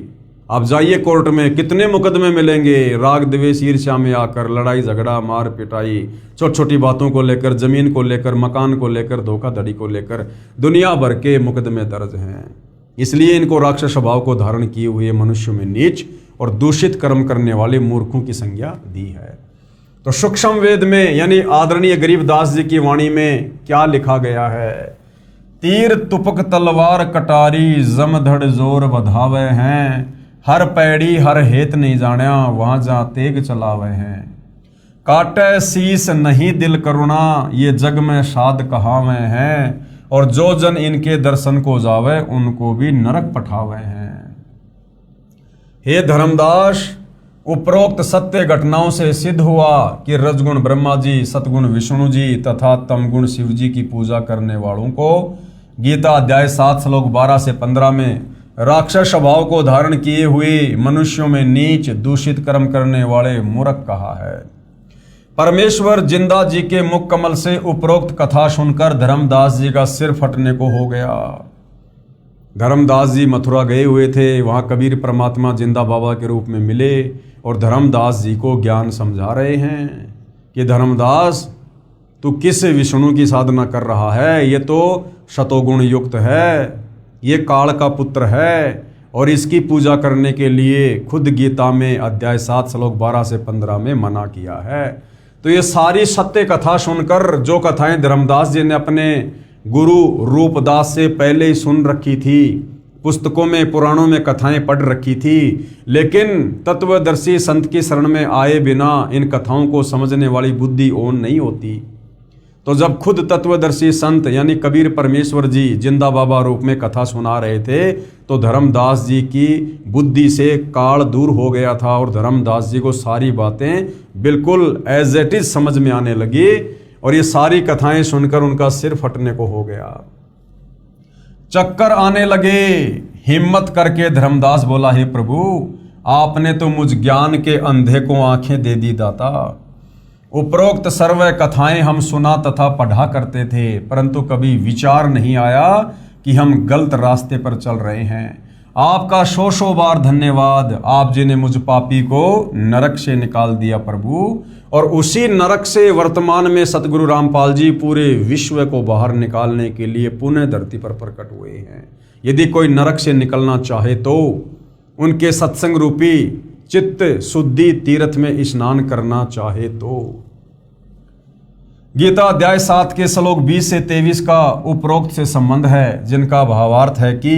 Speaker 1: आप जाइए कोर्ट में कितने मुकदमे मिलेंगे, राग द्वेष ईर्ष्या में आकर लड़ाई झगड़ा मार पिटाई, छोटी छोटी बातों को लेकर, जमीन को लेकर, मकान को लेकर, धोखाधड़ी को लेकर दुनिया भर के मुकदमे दर्ज हैं। इसलिए इनको राक्षस स्वभाव को धारण किए हुए मनुष्यों में नीच और दूषित कर्म करने वाले मूर्खों की संज्ञा दी है। तो सूक्ष्म वेद में यानी आदरणीय गरीबदास जी की वाणी में क्या लिखा गया है? तीर तुपक तलवार कटारी जमधड़ जोर बधावे हैं, हर पैड़ी हर हेत नहीं जाण्या वहां जहां तेग चलावे हैं। काटे शीस नहीं दिल करुणा ये जग में साध कहावे हैं, और जो जन इनके दर्शन को जावे उनको भी नरक पठावे हैं। हे धर्मदास, उपरोक्त सत्य घटनाओं से सिद्ध हुआ कि रजगुण ब्रह्मा जी, सतगुण विष्णु जी तथा तमगुण शिव जी की पूजा करने वालों को गीता अध्याय 7 श्लोक 12 से 15 में राक्षस स्वभाव को धारण किए हुए मनुष्यों में नीच, दूषित कर्म करने वाले मूर्ख कहा है। परमेश्वर जिंदा जी के मुख कमल से उपरोक्त कथा सुनकर धर्मदास जी का सिर फटने को हो गया। धर्मदास जी मथुरा गए हुए थे, वहां कबीर परमात्मा जिंदा बाबा के रूप में मिले और धर्मदास जी को ज्ञान समझा रहे हैं कि धर्मदास तू किस विष्णु की साधना कर रहा है, ये तो शतोगुण युक्त है, ये काल का पुत्र है, और इसकी पूजा करने के लिए खुद गीता में अध्याय 7 श्लोक 12 से 15 में मना किया है। तो ये सारी सत्य कथा सुनकर, जो कथाएं धर्मदास जी ने अपने गुरु रूपदास से पहले ही सुन रखी थी, पुस्तकों में पुराणों में कथाएं पढ़ रखी थी, लेकिन तत्वदर्शी संत की शरण में आए बिना इन कथाओं को समझने वाली बुद्धि ओन नहीं होती। तो जब खुद तत्वदर्शी संत यानी कबीर परमेश्वर जी जिंदा बाबा रूप में कथा सुना रहे थे तो धर्मदास जी की बुद्धि से काल दूर हो गया था और धर्मदास जी को सारी बातें बिल्कुल एज इट इज समझ में आने लगी और ये सारी कथाएं सुनकर उनका सिर फटने को हो गया, चक्कर आने लगे। हिम्मत करके धर्मदास बोला, हे प्रभु, आपने तो मुझ ज्ञान के अंधे को आंखें दे दी दाता। उपरोक्त सर्व कथाएं हम सुना तथा पढ़ा करते थे, परंतु कभी विचार नहीं आया कि हम गलत रास्ते पर चल रहे हैं। आपका सौ बार धन्यवाद, आप जी ने मुझ पापी को नरक से निकाल दिया प्रभु, और उसी नरक से वर्तमान में सतगुरु रामपाल जी पूरे विश्व को बाहर निकालने के लिए पुनः धरती पर प्रकट हुए हैं। यदि कोई नरक से निकलना चाहे तो उनके सत्संग रूपी चित्त शुद्धि तीर्थ में स्नान करना चाहे तो। गीता अध्याय 7 के श्लोक 20 से 23 का उपरोक्त से संबंध है, जिनका भावार्थ है कि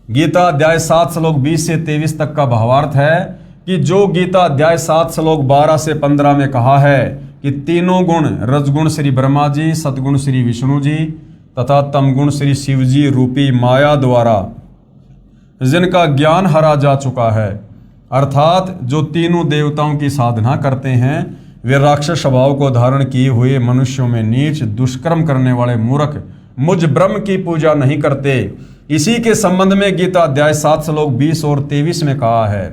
Speaker 1: गीता अध्याय 7 श्लोक 20 से 23 तक का भावार्थ है कि जो गीता अध्याय 7 श्लोक 12 से 15 में कहा है कि तीनों गुण रजगुण श्री ब्रह्मा जी, सतगुण श्री विष्णु जी तथा तमगुण श्री शिव जी रूपी माया द्वारा जिनका ज्ञान हरा जा चुका है, अर्थात जो तीनों देवताओं की साधना करते हैं, वे राक्षस स्वभाव को धारण किए हुए मनुष्यों में नीच दुष्कर्म करने वाले मूर्ख मुझ ब्रह्म की पूजा नहीं करते। इसी के संबंध में गीता अध्याय 7 श्लोक 20 और 23 में कहा है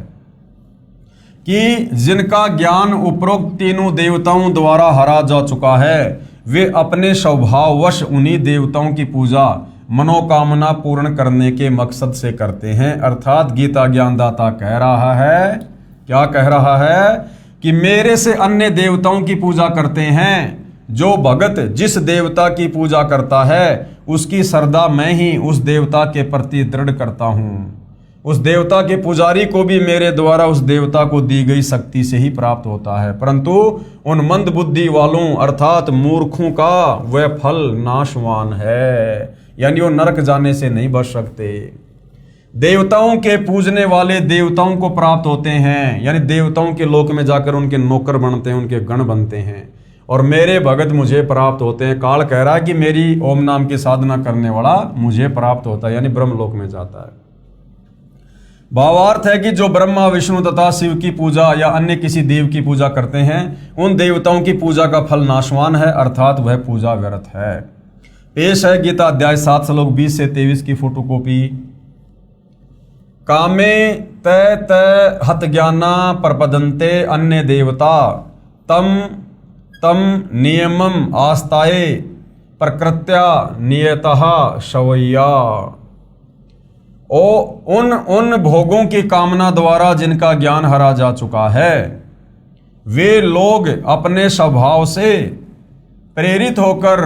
Speaker 1: कि जिनका ज्ञान उपरोक्त तीनों देवताओं द्वारा हरा जा चुका है, वे अपने स्वभाववश उन्हीं देवताओं की पूजा मनोकामना पूर्ण करने के मकसद से करते हैं। अर्थात गीता ज्ञानदाता कह रहा है, क्या कह रहा है कि मेरे से अन्य देवताओं की पूजा करते हैं। जो भगत जिस देवता की पूजा करता है उसकी श्रद्धा मैं ही उस देवता के प्रति दृढ़ करता हूं। उस देवता के पुजारी को भी मेरे द्वारा उस देवता को दी गई शक्ति से ही प्राप्त होता है, परंतु उन मंद बुद्धि वालों अर्थात मूर्खों का वह फल नाशवान है, यानी वो नरक जाने से नहीं बच सकते। देवताओं के पूजने वाले देवताओं को प्राप्त होते हैं, यानी देवताओं के लोक में जाकर उनके नौकर बनते हैं, उनके गण बनते हैं, और मेरे भगत मुझे प्राप्त होते हैं। काल कह रहा है कि मेरी ओम नाम की साधना करने वाला मुझे प्राप्त होता है, यानी ब्रह्म लोक में जाता है। भावार्थ है कि जो ब्रह्मा विष्णु तथा शिव की पूजा या अन्य किसी देव की पूजा करते हैं, उन देवताओं की पूजा का फल नाशवान है, अर्थात वह पूजा व्यर्थ है। पेश है गीता अध्याय 7 श्लोक 20 से 23 की फोटोकॉपी। कामे तय तय हत ज्ञाना प्रपदन्ते अन्य देवता तम तम नियमम आस्ताये प्रकृत्या नियतः शवैया। उन भोगों की कामना द्वारा जिनका ज्ञान हरा जा चुका है, वे लोग अपने स्वभाव से प्रेरित होकर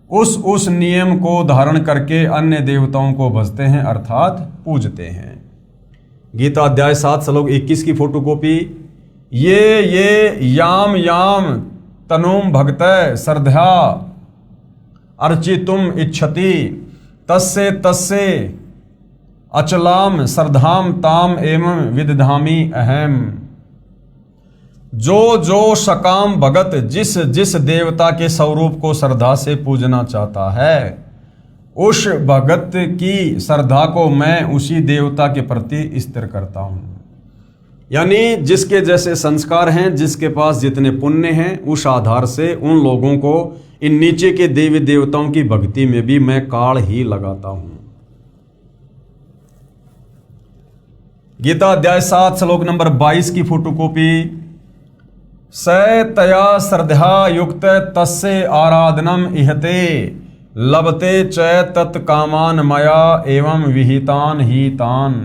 Speaker 1: उस नियम को धारण करके अन्य देवताओं को भजते हैं अर्थात पूजते हैं। गीता अध्याय 7 श्लोक 21 की फोटोकॉपी। ये याम याम तनुम भक्तय श्रद्धा अर्चितुम इच्छति तस्से तस्से अचलाम श्रद्धाम ताम एवं विदधामि अहम। जो सकाम भगत जिस जिस देवता के स्वरूप को श्रद्धा से पूजना चाहता है, उस भगत की श्रद्धा को मैं उसी देवता के प्रति स्थिर करता हूं। यानी जिसके जैसे संस्कार हैं, जिसके पास जितने पुण्य हैं, उस आधार से उन लोगों को इन नीचे के देवी देवताओं की भक्ति में भी मैं काल ही लगाता हूं। गीता अध्याय 7 श्लोक नंबर 22 की फोटोकॉपी। स तया श्रद्धा युक्त तस्य आराधनम इहते लभते च तत्कामान मया एवं विहितान ही तान।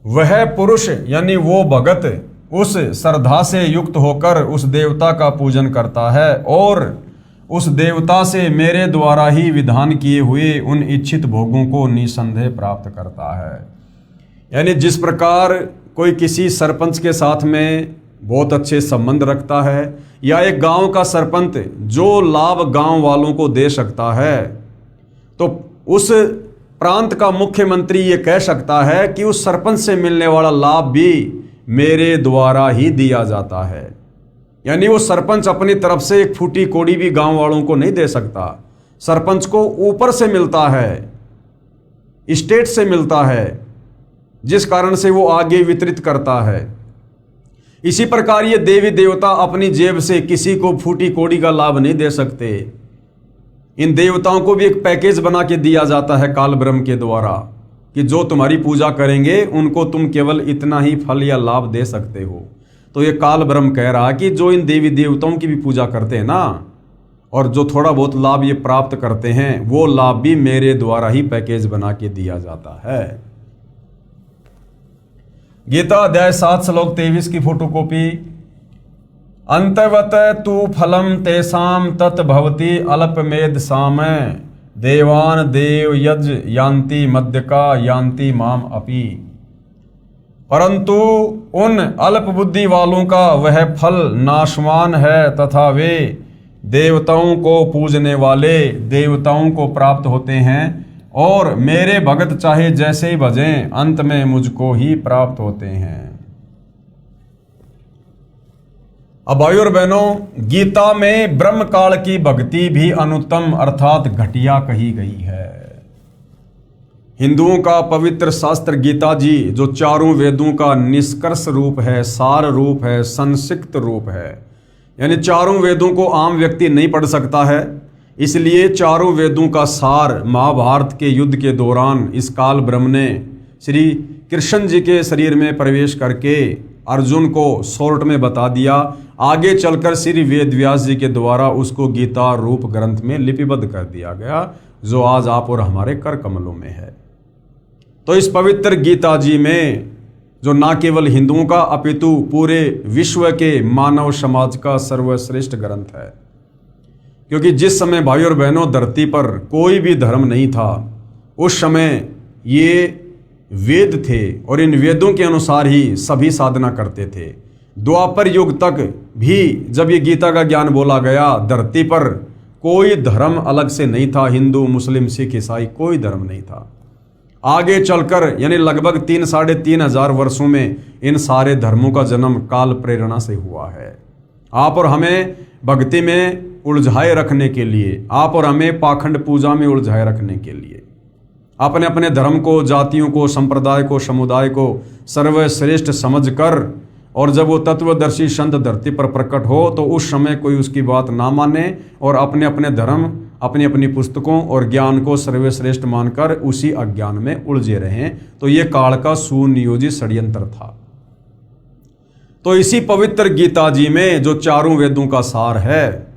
Speaker 1: वह पुरुष यानी वो भगत उस श्रद्धा से युक्त होकर उस देवता का पूजन करता है और उस देवता से मेरे द्वारा ही विधान किए हुए उन इच्छित भोगों को निसंदेह प्राप्त करता है। यानी जिस प्रकार कोई किसी सरपंच के साथ में बहुत अच्छे संबंध रखता है, या एक गांव का सरपंच जो लाभ गांव वालों को दे सकता है, तो उस प्रांत का मुख्यमंत्री ये कह सकता है कि उस सरपंच से मिलने वाला लाभ भी मेरे द्वारा ही दिया जाता है। यानी वो सरपंच अपनी तरफ से एक फूटी कोड़ी भी गांव वालों को नहीं दे सकता। सरपंच को ऊपर से मिलता है, स्टेट से मिलता है, जिस कारण से वो आगे वितरित करता है। इसी प्रकार ये देवी देवता अपनी जेब से किसी को फूटी कोड़ी का लाभ नहीं दे सकते। इन देवताओं को भी एक पैकेज बना के दिया जाता है काल ब्रह्म के द्वारा कि जो तुम्हारी पूजा करेंगे उनको तुम केवल इतना ही फल या लाभ दे सकते हो। तो ये काल ब्रह्म कह रहा कि जो इन देवी देवताओं की भी पूजा करते हैं ना, और जो थोड़ा बहुत लाभ ये प्राप्त करते हैं, वो लाभ भी मेरे द्वारा ही पैकेज बना के दिया जाता है। गीता अध्याय 7 श्लोक 23 की फोटोकॉपी। अंतवत तु फलम तेषाम तत् भवति अल्पमेध साम देवान देव यज यान्ति मध्यका यान्ति माम अपि। परंतु उन अल्प बुद्धि वालों का वह फल नाशवान है तथा वे देवताओं को पूजने वाले देवताओं को प्राप्त होते हैं, और मेरे भगत चाहे जैसे ही भजें अंत में मुझको ही प्राप्त होते हैं। अब भाइयों और बहनों, गीता में ब्रह्म काल की भक्ति भी अनुत्तम अर्थात घटिया कही गई है। हिंदुओं का पवित्र शास्त्र गीता जी जो चारों वेदों का निष्कर्ष रूप है, सार रूप है, संक्षिप्त रूप है, यानी चारों वेदों को आम व्यक्ति नहीं पढ़ सकता है, इसलिए चारों वेदों का सार महाभारत के युद्ध के दौरान इस काल ब्रह्म ने श्री कृष्ण जी के शरीर में प्रवेश करके अर्जुन को शॉर्ट में बता दिया। आगे चलकर श्री वेद व्यास जी के द्वारा उसको गीता रूप ग्रंथ में लिपिबद्ध कर दिया गया, जो आज आप और हमारे कर कमलों में है। तो इस पवित्र गीता जी में जो ना केवल हिंदुओं का अपितु पूरे विश्व के मानव समाज का सर्वश्रेष्ठ ग्रंथ है, क्योंकि जिस समय भाइयों और बहनों धरती पर कोई भी धर्म नहीं था, उस समय ये वेद थे और इन वेदों के अनुसार ही सभी साधना करते थे। द्वापर युग तक भी जब ये गीता का ज्ञान बोला गया, धरती पर कोई धर्म अलग से नहीं था, हिंदू मुस्लिम सिख ईसाई कोई धर्म नहीं था। आगे चलकर यानी लगभग 3-3.5 वर्षों में इन सारे धर्मों का जन्म काल प्रेरणा से हुआ है। आप और हमें भक्ति में उलझाए रखने के लिए, आप और हमें पाखंड पूजा में उलझाए रखने के लिए, अपने अपने धर्म को, जातियों को, संप्रदाय को, समुदाय को सर्वश्रेष्ठ समझकर, और जब वो तत्वदर्शी संत धरती पर प्रकट हो तो उस समय कोई उसकी बात ना माने और अपने अपने धर्म अपनी अपनी पुस्तकों और ज्ञान को सर्वश्रेष्ठ मानकर उसी अज्ञान में उलझे रहे। तो ये काल का सुनियोजित षड्यंत्र था। तो इसी पवित्र गीता जी में जो चारों वेदों का सार है,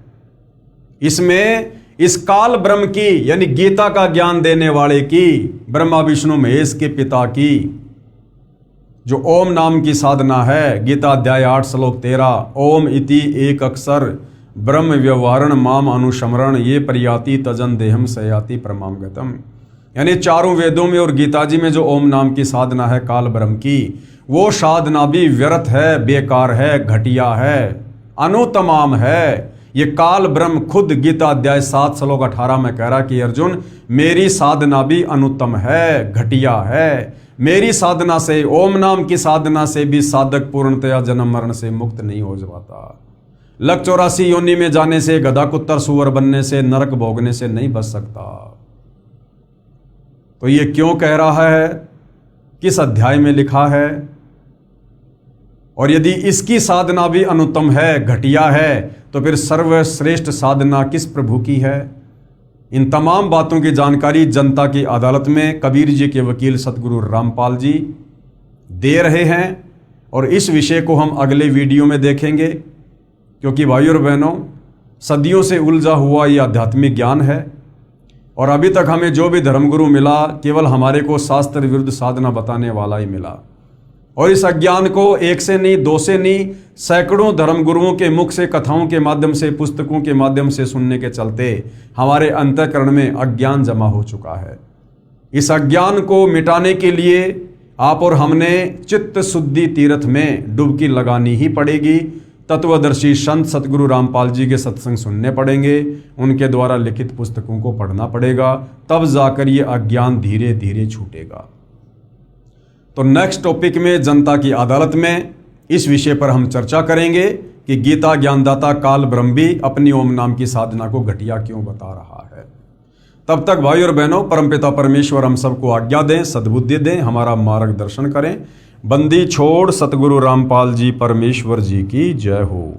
Speaker 1: इसमें इस काल ब्रह्म की यानी गीता का ज्ञान देने वाले की, ब्रह्मा विष्णु महेश के पिता की जो ओम नाम की साधना है, गीता अध्याय 8 श्लोक 13, ओम इति एक अक्षर ब्रह्म व्यवहारण माम अनुशमरण ये परियाति तजन देहम सयाति परमाम गतम। यानी चारों वेदों में और गीता जी में जो ओम नाम की साधना है काल ब्रह्म की, वो साधना भी व्यर्थ है, बेकार है, घटिया है, अनुतमाम है। ये काल ब्रह्म खुद गीता अध्याय 7 श्लोक 18 में कह रहा कि अर्जुन मेरी साधना भी अनुत्तम है, घटिया है। मेरी साधना से, ओम नाम की साधना से भी साधक पूर्णतया जन्म मरण से मुक्त नहीं हो जाता। लक 84 योनि में जाने से, गधा कुत्तर सुअर बनने से, नरक भोगने से नहीं बच सकता। तो ये क्यों कह रहा है, किस अध्याय में लिखा है, और यदि इसकी साधना भी अनुत्तम है, घटिया है, तो फिर सर्वश्रेष्ठ साधना किस प्रभु की है? इन तमाम बातों की जानकारी जनता की अदालत में कबीर जी के वकील सतगुरु रामपाल जी दे रहे हैं, और इस विषय को हम अगले वीडियो में देखेंगे। क्योंकि भाइयों और बहनों, सदियों से उलझा हुआ ये आध्यात्मिक ज्ञान है, और अभी तक हमें जो भी धर्मगुरु मिला केवल हमारे को शास्त्र विरुद्ध साधना बताने वाला ही मिला। और इस अज्ञान को एक से नहीं, दो से नहीं, सैकड़ों धर्मगुरुओं के मुख से, कथाओं के माध्यम से, पुस्तकों के माध्यम से सुनने के चलते हमारे अंतःकरण में अज्ञान जमा हो चुका है। इस अज्ञान को मिटाने के लिए आप और हमने चित्त शुद्धि तीर्थ में डुबकी लगानी ही पड़ेगी। तत्वदर्शी संत सतगुरु रामपाल जी के सत्संग सुनने पड़ेंगे, उनके द्वारा लिखित पुस्तकों को पढ़ना पड़ेगा, तब जाकर ये अज्ञान धीरे धीरे छूटेगा। तो नेक्स्ट टॉपिक में जनता की अदालत में इस विषय पर हम चर्चा करेंगे कि गीता ज्ञानदाता काल ब्रह्म भी अपनी ओम नाम की साधना को घटिया क्यों बता रहा है। तब तक भाई और बहनों, परमपिता परमेश्वर हम सबको आज्ञा दें, सद्बुद्धि दें, हमारा मार्गदर्शन करें। बंदी छोड़ सतगुरु रामपाल जी परमेश्वर जी की जय हो।